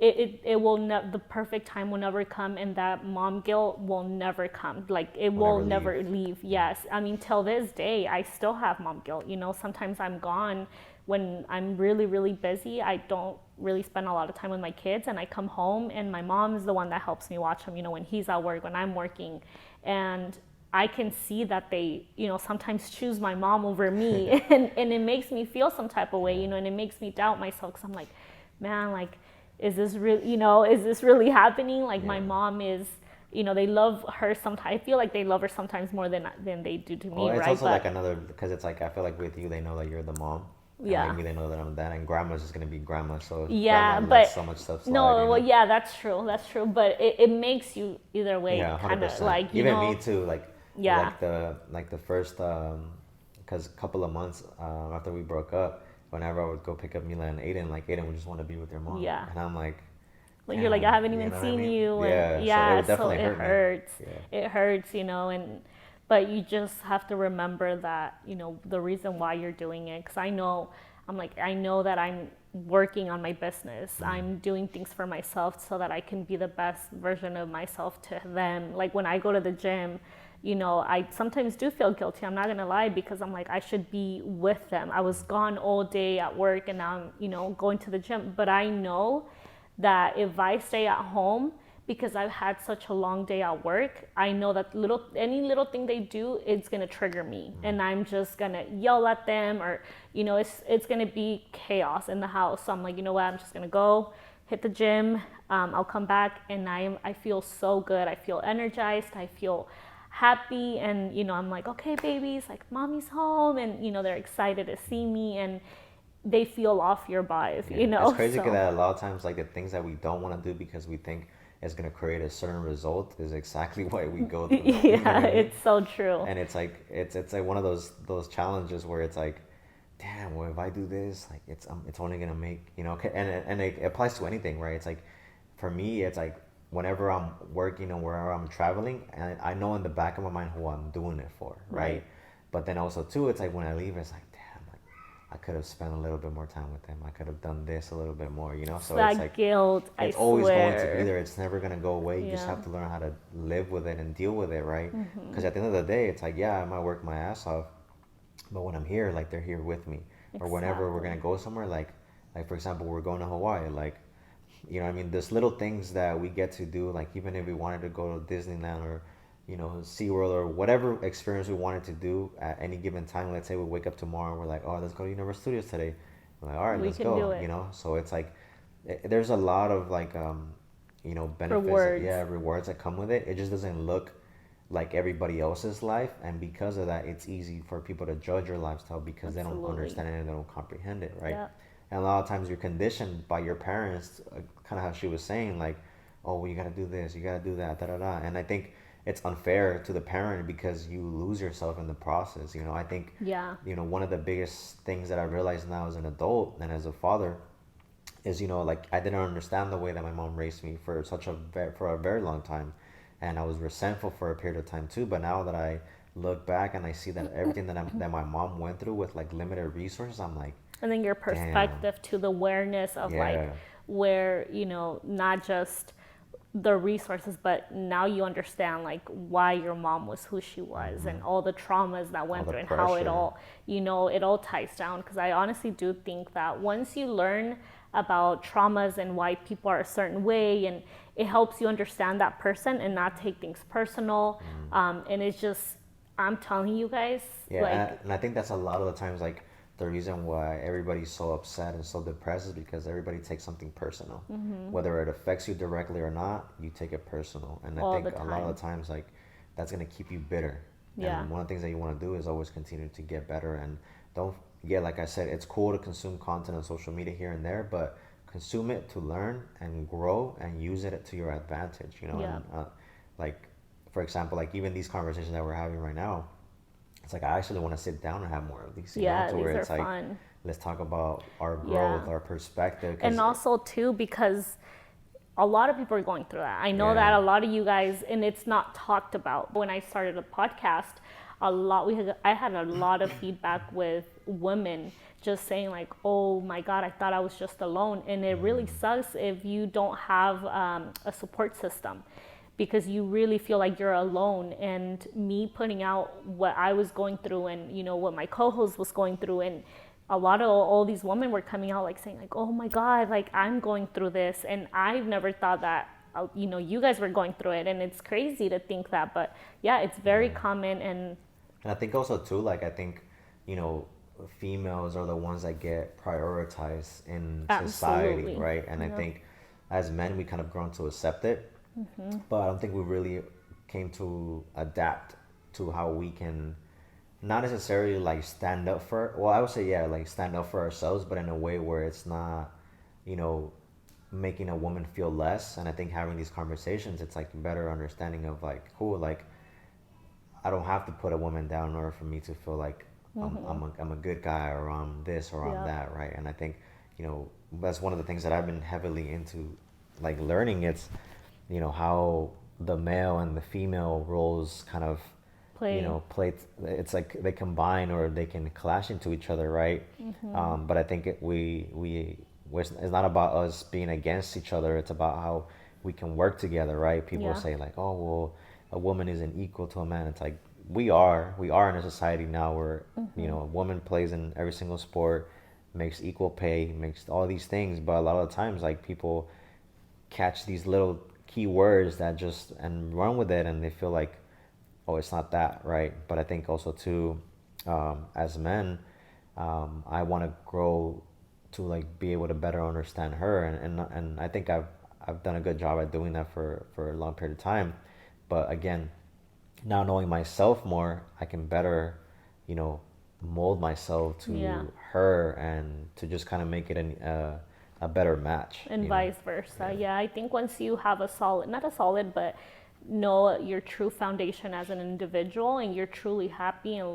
it will the perfect time will never come, and that mom guilt will never come. Like, it We'll will never never leave. leave. Yes, I mean, till this day I still have mom guilt. Sometimes I'm gone when I'm really really busy. I don't really spend a lot of time with my kids, and I come home and my mom is the one that helps me watch him, when he's at work, when I'm working. And I can see that they, sometimes choose my mom over me, and it makes me feel some type of way, Yeah. and it makes me doubt myself, because I'm like, man, like, is this real? Is this really happening? Like, my Yeah. mom is, they love her sometimes. I feel like they love her sometimes more than they do to Well, me, it's right? also like But another, because it's like, I feel like with you, they know that you're the mom, and like yeah. me, they know that I'm dad, and grandma's just gonna be grandma, so grandma Yeah, lets but so much stuff slide, no, well, yeah, that's true. That's true. But it makes you either way Yeah, hundred kind of percent. like, Even me too. yeah, Like the first, because couple of months after we broke up, whenever I would go pick up Mila and Aiden, like, Aiden would just want to be with their mom, yeah. and I'm like, Like, you're like, I damn, haven't you even know what I seen mean? you, and Yeah. So it yeah, would so definitely it hurt me. hurts. Yeah. It hurts, and but you just have to remember that, the reason why you're doing it. Because I know that I'm working on my business. I'm doing things for myself so that I can be the best version of myself to them. Like, when I go to the gym, I sometimes do feel guilty. I'm not gonna lie, because I'm like, I should be with them. I was gone all day at work, and now I'm, going to the gym. But I know that if I stay at home, because I've had such a long day at work, I know that any little thing they do, it's gonna trigger me, and I'm just gonna yell at them, or it's gonna be chaos in the house. So I'm like, you know what? I'm just gonna go hit the gym. I'll come back, and I feel so good. I feel energized. I feel happy, and I'm like, okay, babies, like, mommy's home, and they're excited to see me, and they feel off your vibe, Yeah. It's crazy because so that a lot of times, like, the things that we don't want to do because we think it's gonna create a certain result is exactly why we go through it. You know what yeah, I mean? it's so true. And it's like, it's like one of those challenges where it's like, damn, well, if I do this, like, it's only gonna make, and it applies to anything, right? It's like, for me, it's like, whenever I'm working and wherever I'm traveling, and I know in the back of my mind who I'm doing it for, right? Right. But then also too, it's like, when I leave, it's like, damn, like, I could have spent a little bit more time with them. I could have done this a little bit more, It's So it's that like, guilt, I it's always going to be swear. there. It's never gonna go away. You just Yeah. have to learn how to live with it and deal with it, right? Because at the end of the day, it's like, yeah, I might work my ass off, but when I'm here, like, they're here with me. Or whenever we're gonna Exactly. go somewhere, like for example, we're going to Hawaii, like, I mean, there's little things that we get to do, like, even if we wanted to go to Disneyland, or SeaWorld, or whatever experience we wanted to do at any given time. Let's say we wake up tomorrow and we're like, oh, let's go to Universal Studios today. We're like, all right, We let's can do go, it. So it's like, there's a lot of, like, benefits, Rewards. yeah, rewards that come with it. It just doesn't look like everybody else's life, and because of that, it's easy for people to judge your lifestyle because they don't Absolutely. understand it and they don't comprehend it, right? Yeah. And a lot of times you're conditioned by your parents, kind of how she was saying, like, oh, well, you gotta do this, you gotta do that, da da da. And I think it's unfair to the parent because you lose yourself in the process. I think, Yeah. one of the biggest things that I realize now as an adult and as a father is, like, I didn't understand the way that my mom raised me for for a very long time, and I was resentful for a period of time too. But now that I look back and I see that everything that my mom went through with like limited resources, I'm like, And then your damn, perspective to the awareness of like yeah, where, not just the resources, but now you understand like why your mom was who she was and all the traumas that all went the through and how it pressure. all, it all ties down. Because I honestly do think that once you learn about traumas and why people are a certain way, and it helps you understand that person and not take things personal. And it's just, I'm telling you guys, Yeah, like, and I think that's a lot of the times like the reason why everybody's so upset and so depressed is because everybody takes something personal. Whether it affects you directly or not, you take it personal. And I all the think a lot of time. the times like that's gonna keep you bitter. Yeah. And one of the things that you want to do is always continue to get better and don't yeah, like I said, it's cool to consume content on social media here and there, but consume it to learn and grow and use it to your advantage. Yeah. And like for example, like even these conversations that we're having right now, it's like I actually want to sit down and have more of these, Yeah, to where these are it's like, fun. let's talk about our growth, Yeah. our perspective, And because also too, because a lot of people are going through that. I know that yeah, a lot of you guys, and it's not talked about. When I started a podcast, I had a lot of feedback with women just saying like, "Oh my God, I thought I was just alone," and it really sucks if you don't have a support system, because you really feel like you're alone. And me putting out what I was going through, and what my co-host was going through, and a lot of all these women were coming out like saying like, oh my God, like I'm going through this, and I've never thought that you guys were going through it. And it's crazy to think that, but yeah, it's very yeah. common. And And I think also too, like I think, you know, females are the ones that get prioritized in society, absolutely, right? And I yep. think as men, we kind of grown to accept it, but I don't think we really came to adapt to how we can not necessarily like stand up for, well, I would say, yeah, like stand up for ourselves, but in a way where it's not, you know, making a woman feel less. And I think having these conversations, it's like better understanding of like, cool, like I don't have to put a woman down in order for me to feel like I'm a good guy, or I'm this or I'm Yep. that, right? And I think, that's one of the things that I've been heavily into, like learning. It's, how the male and the female roles kind of, Play. play. It's like they combine or they can clash into each other, right? But I think it's not about us being against each other. It's about how we can work together, right? People Yeah. say like, oh well, a woman isn't equal to a man. It's like we are in a society now where a woman plays in every single sport, makes equal pay, makes all these things. But a lot of the times, like people catch these little key words that just and run with it, and they feel like, oh, it's not that, right? But I think also too, as men, I want to grow to like be able to better understand her, and I think I've done a good job at doing that for a long period of time. But again, now knowing myself more, I can better, you know, mold myself Yeah. to her and to just kind of make it a better match, And you know? vice versa. Yeah. Yeah, I think once you have a solid, not a solid, but know your true foundation as an individual, and you're truly happy and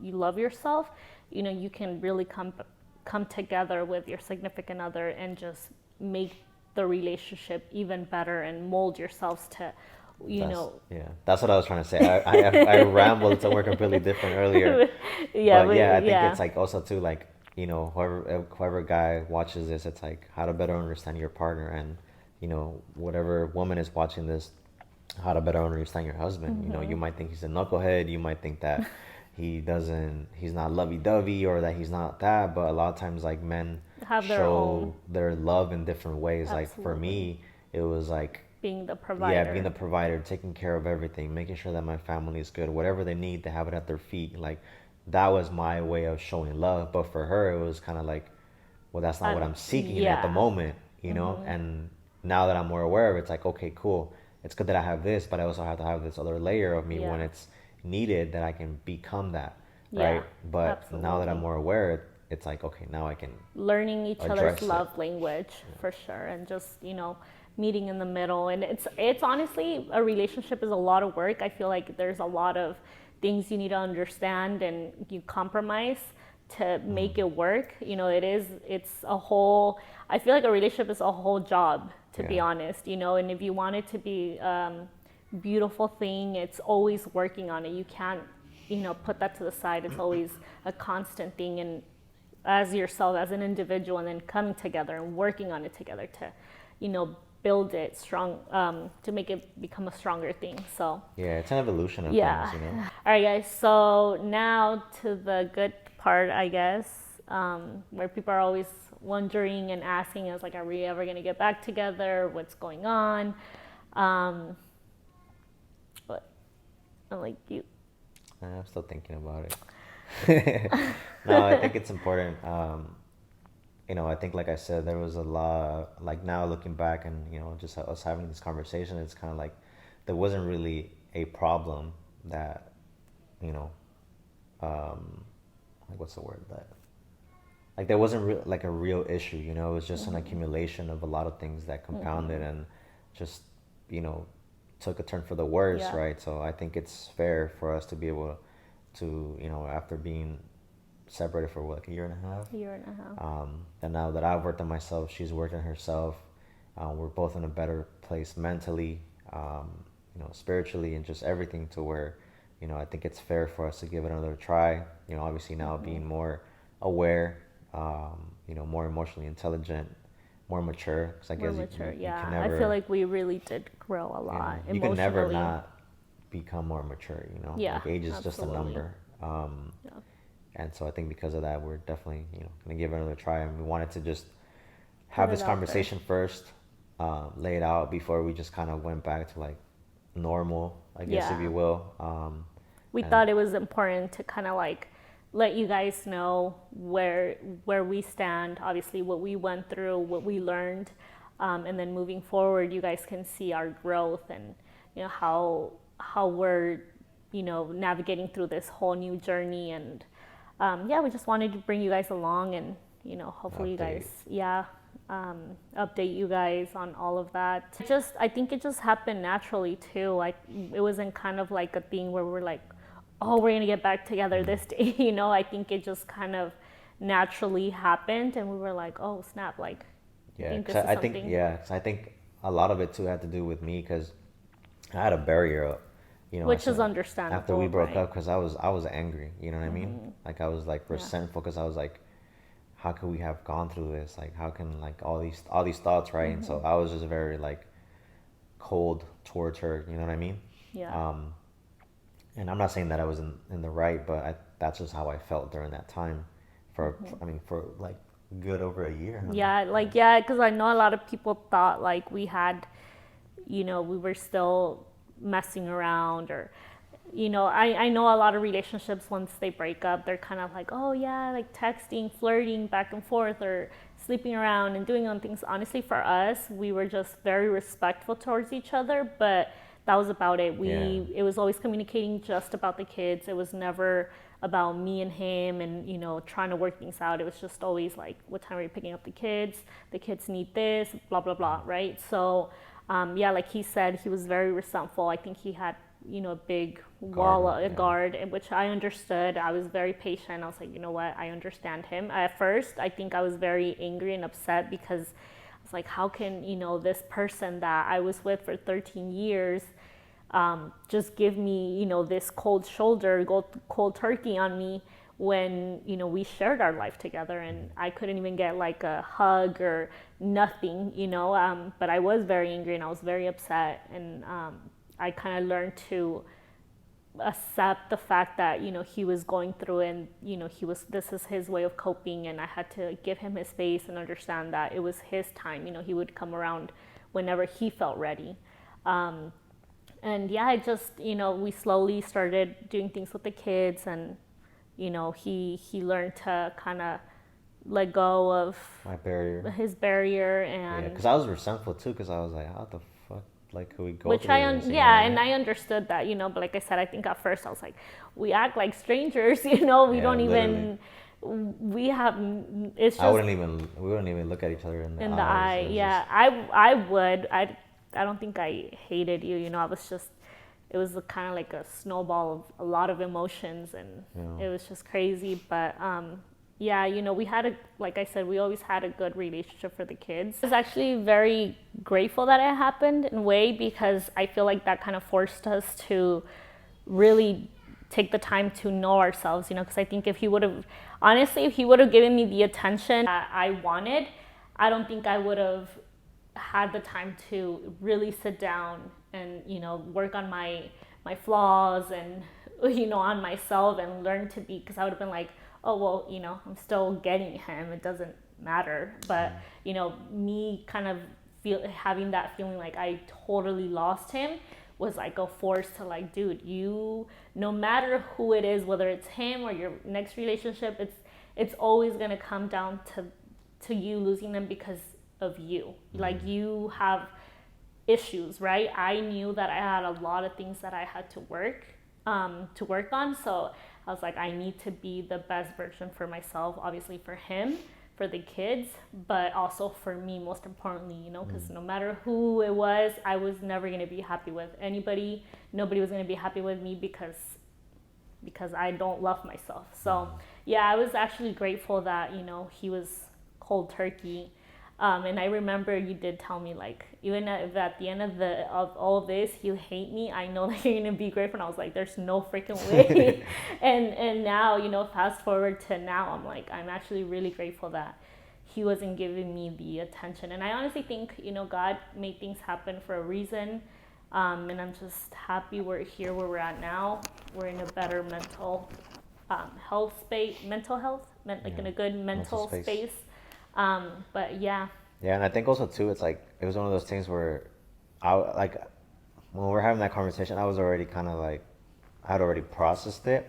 you love yourself, you can really come together with your significant other and just make the relationship even better and mold yourselves to, you That's know, yeah. That's what I was trying to say. I rambled somewhere completely different earlier, yeah, but yeah, but I think it's yeah, like also too like whoever guy watches this, it's like how to better understand your partner, and whatever woman is watching this, how to better understand your husband. You might think he's a knucklehead. You might think that he's not lovey-dovey, or that he's not that. But a lot of times, like men have their own, show their love in different ways. Like for absolutely, me, it was like, being the yeah, being provider. the provider, taking care of everything, making sure that my family is good, whatever they need, they have it at their feet. Like that was my way of showing love. But for her, it was kind of like, well, that's not what I'm seeking at the Yeah. moment. And now that I'm more aware of it, it's like, okay, cool. it's good that I have this, but I also have to have this other layer of me when Yeah. it's needed that I can become that, Yeah, right? But now that I'm absolutely. more aware, it's like, okay, now I can Learning each other's address it. love language for sure, and just meeting in the middle. And it's honestly, a relationship is a lot of work. I feel like there's a lot of things you need to understand, and you compromise to Mm. make it work. It's a whole, I feel like a relationship is a whole job, to be Yeah. honest. And if you want it to be beautiful thing, it's always working on it. You can't put that to the side. It's always a constant thing. And as yourself, as an individual, and then coming together and working on it together to build it strong, to make it become a stronger thing. So Yeah, it's an evolution of yeah. things, you know? All right, guys, so now to the good part, I guess, where people are always wondering and asking us, like, are we ever going to get back together, what's going on? But I'm like, you. I'm still thinking about it. No, I think it's important. I think, like I said, there was a lot, like now looking back and, just us having this conversation, it's kind of like there wasn't really a problem that, you know, like what's the word that, like there wasn't like a real issue, it was just an accumulation of a lot of things that compounded and just, you know, took a turn for the worse, Yeah. right? So I think it's fair for us to be able to, after being separated for what, like a year and a half. A year and a half. And now that I've worked on myself, she's worked on herself. We're both in a better place mentally, spiritually, and just everything to where, I think it's fair for us to give it another try. Obviously now being more aware, more emotionally intelligent, more mature. Because I More guess mature, you can yeah. I feel never, like we really did grow a lot you can never emotionally. not become more mature. Yeah, Like age is just a absolutely. number. Yeah. And so I think because of that, we're definitely, going to give it another try. And we wanted to just Put have it this out there. conversation first, lay it out before we just kind of went back to like normal, I guess, if Yeah. you will. We And thought it was important to kind of like let you guys know where we stand, obviously what we went through, what we learned, and then moving forward, you guys can see our growth, and how we're navigating through this whole new journey. And yeah, we just wanted to bring you guys along, and hopefully you update. guys, yeah, update you guys on all of that. I think it just happened naturally too. Like, it wasn't kind of like a thing where we're like, oh, we're gonna get back together this day. I think it just kind of naturally happened, and we were like, oh snap, like, I Yeah, think cause this is I think, something. yeah, 'cause I think a lot of it too had to do with me because I had a barrier up. I Which is said after we understandable, broke right? up because I was angry. You know what I mean? Like I was like Yeah. resentful because I was like, how could we have gone through this? Like how can like all these thoughts, right? And so I was just very like cold towards her. You know what I mean? Yeah. Um, and I'm not saying that I was in the right, but that's just how I felt during that time. I mean, for like good over a year. I mean, Yeah, like, yeah, because I know a lot of people thought like we had, we were still messing around, or, I know a lot of relationships, once they break up, they're kind of like, oh yeah, like texting, flirting back and forth, or sleeping around and doing on things. Honestly, for us, we were just very respectful towards each other, but that was about it. yeah, It was always communicating just about the kids. It was never about me and him, and trying to work things out. It was just always like, what time are you picking up the kids? The kids need this, blah blah blah, right? So yeah, like he said, he was very resentful. I think he had a big guard wall, up. a Yeah, guard, which I understood. I was very patient. I was like, you know what, I understand him. At first, I think I was very angry and upset, because I was like, how can this person that I was with for 13 years just give me this cold shoulder, cold turkey on me, when we shared our life together, and I couldn't even get like a hug or nothing. But I was very angry and I was very upset, and I kind of learned to accept the fact that he was going through, and this is his way of coping, and I had to give him his space and understand that it was his time. He would come around whenever he felt ready. And yeah, I just we slowly started doing things with the kids, and he learned to kind of let go of my barrier. his barrier. Yeah, And because I was resentful too, because I was like, how the fuck? like who we go Which through this, you know what yeah, I and mean? I understood that, but like I said, I think at first I was like, we act like strangers, we Yeah, don't literally. even, we have, it's I just wouldn't even we wouldn't even look at each other in the in the eyes. eye. It was Yeah, just I would. I don't think I hated you. I was just. It was kind of like a snowball of a lot of emotions, and you know. it was just crazy. But yeah, we had like I said, we always had a good relationship for the kids. I was actually very grateful that it happened in a way because I feel like that kind of forced us to really take the time to know ourselves, because I think if he would have, honestly, if he would have given me the attention that I wanted, I don't think I would have had the time to really sit down and, work on my flaws and, on myself and learn to be, because I would have been like, oh, well, I'm still getting him. It doesn't matter. But, me kind of having that feeling like I totally lost him was like a force to like, dude, no matter who it is, whether it's him or your next relationship, it's always gonna come down to you losing them because of you. Like you have issues, right? I knew that I had a lot of things that I had to work on. So I was like, I need to be the best version for myself, obviously for him, for the kids, but also for me, most importantly, because no matter who it was, I was never going to be happy with anybody. Nobody was going to be happy with me because I don't love myself. So yeah, I was actually grateful that, he was cold turkey. And I remember you did tell me, like, even if at the end of all of this you hate me, I know that you're gonna be grateful. And I was like, there's no freaking way. and now, fast forward to now, I'm like, I'm actually really grateful that he wasn't giving me the attention. And I honestly think, God made things happen for a reason. And I'm just happy we're here where we're at now. We're in a better mental health, like in a good Mental mental space. space. But yeah, Yeah, and I think also too, it's like it was one of those things where I like when we were having that conversation, I was already kind of like I had already processed it,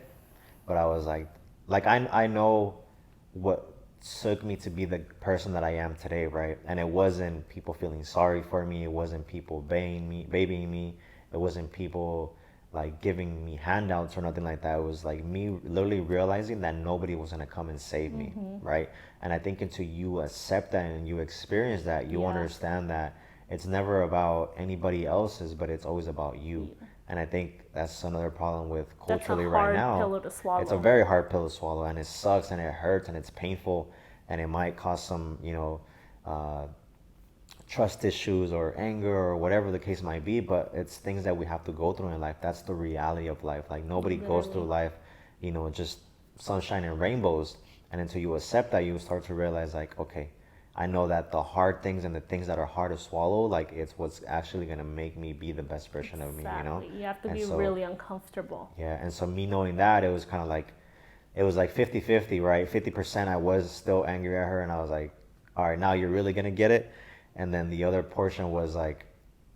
but I was like I know what took me to be the person that I am today, right? And it wasn't people feeling sorry for me. It wasn't people babying me. It wasn't people like giving me handouts or nothing like that. It was like me literally realizing that nobody was gonna come and save me, right? And I think until you accept that and you experience that, you yeah, understand that it's never about anybody else's, but it's always about you. yeah. And I think that's another problem with That's a culturally right hard now. pillow to It's a swallow. very hard pill to swallow, and it sucks, and it hurts, and it's painful, and it might cause some, uh, trust issues or anger or whatever the case might be. But it's things that we have to go through in life. That's the reality of life. Like nobody goes through Literally. life, just sunshine and rainbows. And until you accept that, you start to realize like, okay, I know that the hard things and the things that are hard to swallow, like it's what's actually gonna make me be the best version of me. Exactly. You have to And be so really uncomfortable. yeah, and so me knowing that, it was kind of like, it was like 50-50, right? 50% I was still angry at her, and I was like, all right, now you're really gonna get it. And then the other portion was like,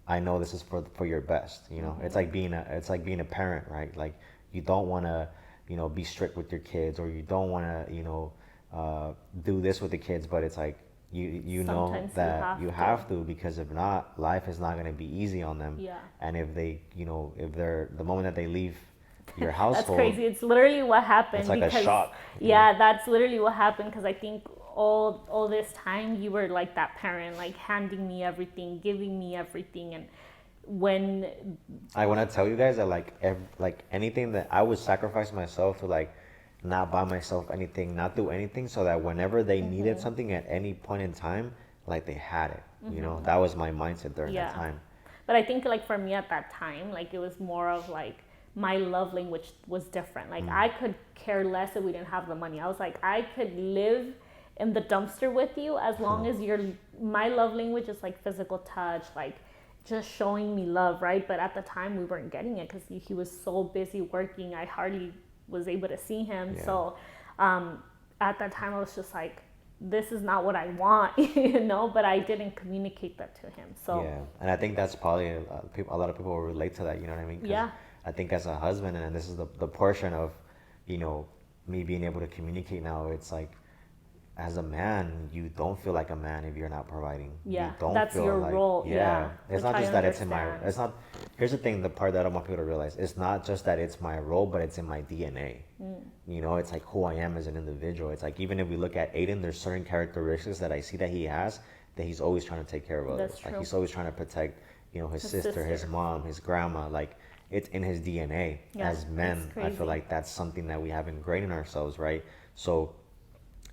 I know this is for your best. It's like being a parent, right? Like you don't want to, be strict with your kids, or you don't want to, do this with the kids, but it's like you know Sometimes you that have you to. have to, because if not, life is not going to be easy on them. Yeah. And if they, if they're the moment that they leave your That's household, crazy. It's literally what it's happened like a because shock. yeah, that's literally what happened because I think all this time you were like that parent, like handing me everything, giving me everything, and when I want to tell you guys that like anything that I would sacrifice myself to, like not buy myself anything, not do anything, so that whenever they needed something at any point in time, like they had it. That was my mindset during that yeah, time. but I think like for me at that time, like it was more of like my love language was different. Like I could care less if we didn't have the money. I was like I could live in the dumpster with you as long as you're my love language is like physical touch, like just showing me love, right? But at the time we weren't getting it because he was so busy working. I hardly was able to see him. Yeah. So at that time I was just like, this is not what I want, but I didn't communicate that to him. So Yeah, and I think that's probably a lot of people will relate to that. You know what I mean? 'Cause yeah, I think as a husband, and this is the portion of, you know, me being able to communicate now. It's like as a man, you don't feel like a man if you're not providing. You Yeah, don't that's feel your like, role. yeah. Yeah, It's which not I just that it's in my, understand. it's not, here's the thing, the part that I don't want people to realize. It's not just that it's my role, but it's in my DNA. You know, it's like who I am as an individual. It's like, even if we look at Aiden, there's certain characteristics that I see that he has that he's always trying to take care of others. That's Like, true. he's always trying to protect, you know, his His sister, his sister. mom, his grandma. Like, it's in his DNA. Yeah, As it's men, I feel crazy. like that's something that we have ingrained in ourselves, right? So,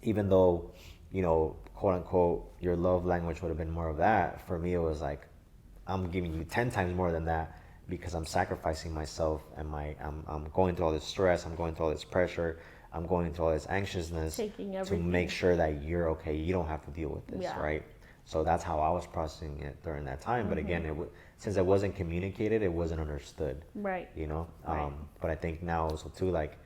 even though, you know, quote unquote, your love language would have been more of that, for me, it was like, I'm giving you 10 times more than that because I'm sacrificing myself and I'm going through all this stress, I'm going through all this pressure, I'm going through all this anxiousness Taking to make everything. sure that you're okay. You don't have to deal with this, Yeah. right? So that's how I was processing it during that time. But Mm-hmm. again, since it wasn't communicated, it wasn't understood, Right. you know? Right. But I think now also too, like,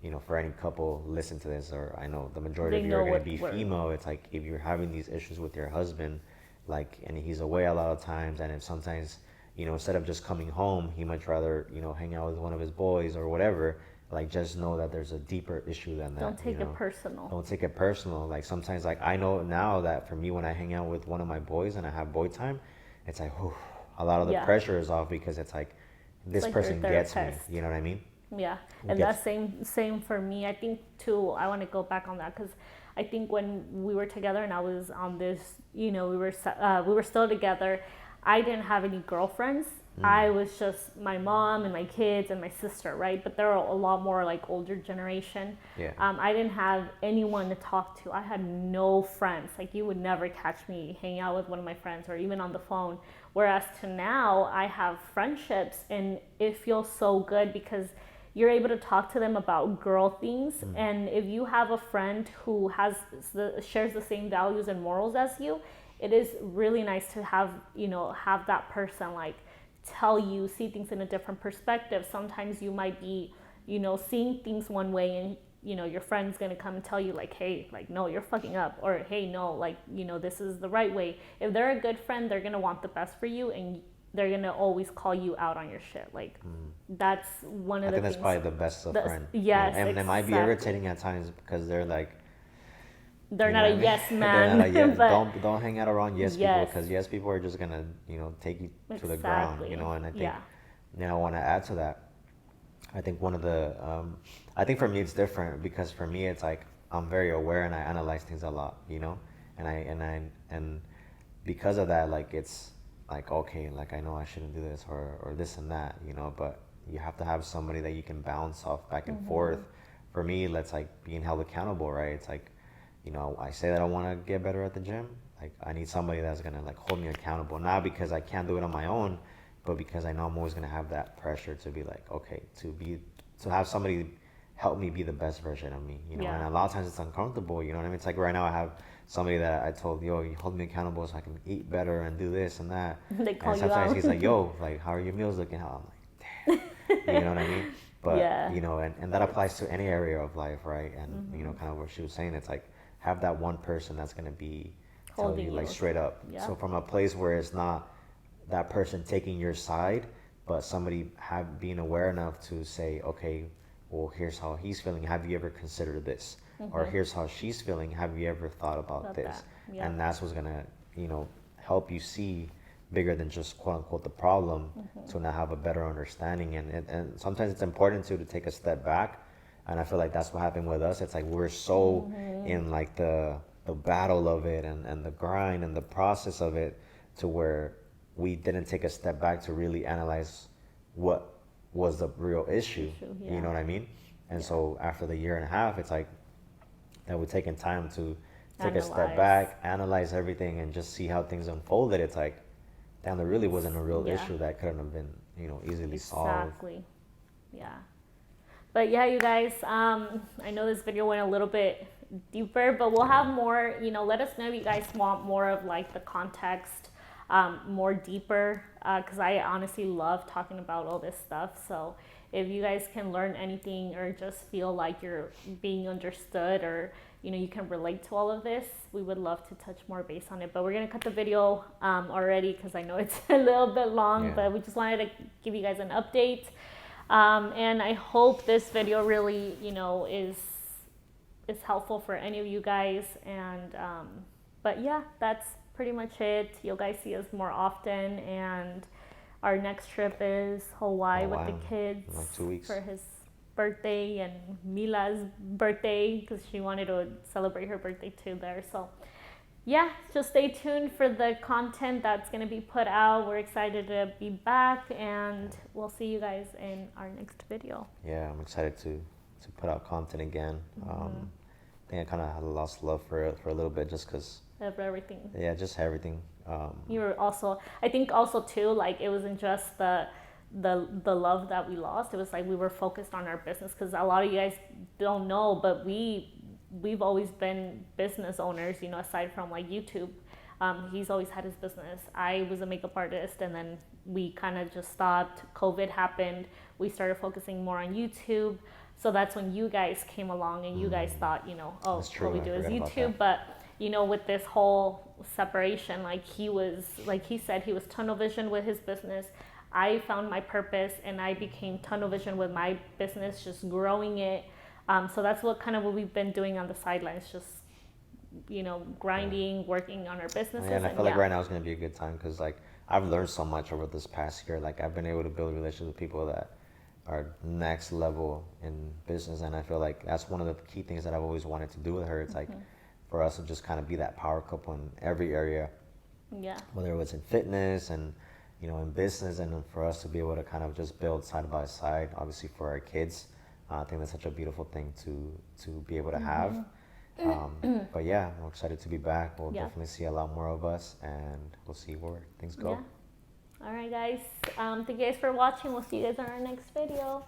you know, for any couple listen to this, or I know the majority They of you are know going to what be we're. female, it's like if you're having these issues with your husband, like, and he's away a lot of times, and if sometimes, you know, instead of just coming home, he much rather, you know, hang out with one of his boys or whatever, like, just know that there's a deeper issue than Don't that, you take it know? personal. Don't take it personal. Like, sometimes, like, I know now that for me, when I hang out with one of my boys and I have boy time, it's like, whew, a lot of the Yeah. pressure is off because it's like, It's this like your person gets me, therapist. you know what I mean? Yeah, and Gets, that's same for me. I think too. I want to go back on that because I think when we were together and I was on this, we were still together. I didn't have any girlfriends. I was just my mom and my kids and my sister, right? But they're a lot more like older generation. yeah. I didn't have anyone to talk to. I had no friends. Like you would never catch me hanging out with one of my friends or even on the phone. Whereas to now, I have friendships and it feels so good because you're able to talk to them about girl things. And if you have a friend who shares the same values and morals as you, it is really nice to have that person like tell you see things in a different perspective. Sometimes you might be seeing things one way and your friend's gonna come and tell you like, hey, like, no, you're fucking up, or hey, no, like, this is the right way. If they're a good friend, they're gonna want the best for you, and they're gonna always call you out on your shit. Like, that's one I of the think that's things. probably the best of friend. Yes, And it might be exactly. irritating at times because they're like, They're you know not what a I mean? yes They're not like, yeah, man, but don't hang out around yes people yes, because yes people are just gonna, you know, take you to the ground, you exactly. know. And I think, Yeah. I want to add to that. I think one of the, I think for me it's different because for me it's like I'm very aware and I analyze things a lot, you know, and because of that, like it's like, okay, like I know I shouldn't do this or this and that, you know, but you have to have somebody that you can bounce off back and forth. For me, that's like being held accountable, right? It's like, you know, I say that I want to get better at the gym. Like I need somebody that's gonna like hold me accountable, not because I can't do it on my own, but because I know I'm always gonna have that pressure to be like, okay, to have somebody help me be the best version of me, you know. And Yeah. a lot of times it's uncomfortable, you know what I mean? It's like right now I have somebody that I told, yo, you hold me accountable so I can eat better and do this and that. They call And you sometimes out. he's like, yo, like how are your meals looking? How I'm like, damn, you know what I mean? But Yeah. you know, and that applies to any area of life, right? And you know, kind of what she was saying, it's like have that one person that's gonna be telling you Holding like you. straight up. Yeah. So from a place where it's not that person taking your side, but somebody being aware enough to say, okay, well, here's how he's feeling. Have you ever considered this? Or here's how she's feeling. Have you ever thought about About this? that. Yeah. And that's what's gonna, you know, help you see bigger than just quote unquote the problem to now have a better understanding. And sometimes it's important to take a step back. And I feel like that's what happened with us. It's like we're so in like the battle of it and the grind and the process of it to where we didn't take a step back to really analyze what was the real issue. Yeah. You know what I mean? And Yeah. so after the year and a half, it's like that we're taking time to take a step Analyze. back, analyze everything, and just see how things unfolded. It's like, damn, there really wasn't a real Yeah. issue that couldn't have been, you know, easily solved. Exactly. Yeah. But yeah, you guys, I know this video went a little bit deeper, but we'll have more, let us know if you guys want more of like the context, more deeper, because I honestly love talking about all this stuff. So if you guys can learn anything or just feel like you're being understood or, you can relate to all of this, we would love to touch more base on it. But we're going to cut the video already because I know it's a little bit long, Yeah. but we just wanted to give you guys an update. And I hope this video really, is is helpful for any of you guys. And but yeah, that's pretty much it. You'll guys see us more often, and our next trip is Hawaii Oh with the wow, kids in like 2 weeks. for his birthday and Mila's birthday because she wanted to celebrate her birthday too there. So yeah, just stay tuned for the content that's going to be put out. We're excited to be back, and we'll see you guys in our next video. Yeah, I'm excited to put out content again. I think I kind of had lost love for it for a little bit just because, Of everything. yeah, just everything. You were also, I think also too, like it wasn't just the love that we lost. It was like we were focused on our business because a lot of you guys don't know, but we've always been business owners, you know, aside from like YouTube. He's always had his business. I was a makeup artist, and then we kind of just stopped. COVID happened. We started focusing more on YouTube. So that's when you guys came along, and you guys thought, you know, oh, That's true, what we I do is forgot about YouTube. But you know, with this whole separation, like he said, he was tunnel vision with his business. I found my purpose, and I became tunnel vision with my business, just growing it. So that's what we've been doing on the sidelines, just, you know, grinding, working on our businesses. Yeah, and I feel like right now is going to be a good time because like I've learned so much over this past year. Like I've been able to build relationships with people that are next level in business, and I feel like that's one of the key things that I've always wanted to do with her. It's like for us to just kind of be that power couple in every area, Yeah. whether it was in fitness and, you know, in business, and for us to be able to kind of just build side by side, obviously for our kids. I think that's such a beautiful thing to be able to have. But yeah, I'm excited to be back. We'll Yeah. definitely see a lot more of us, and we'll see where things go. Yeah. All right, guys. Thank you guys for watching. We'll see you guys on our next video.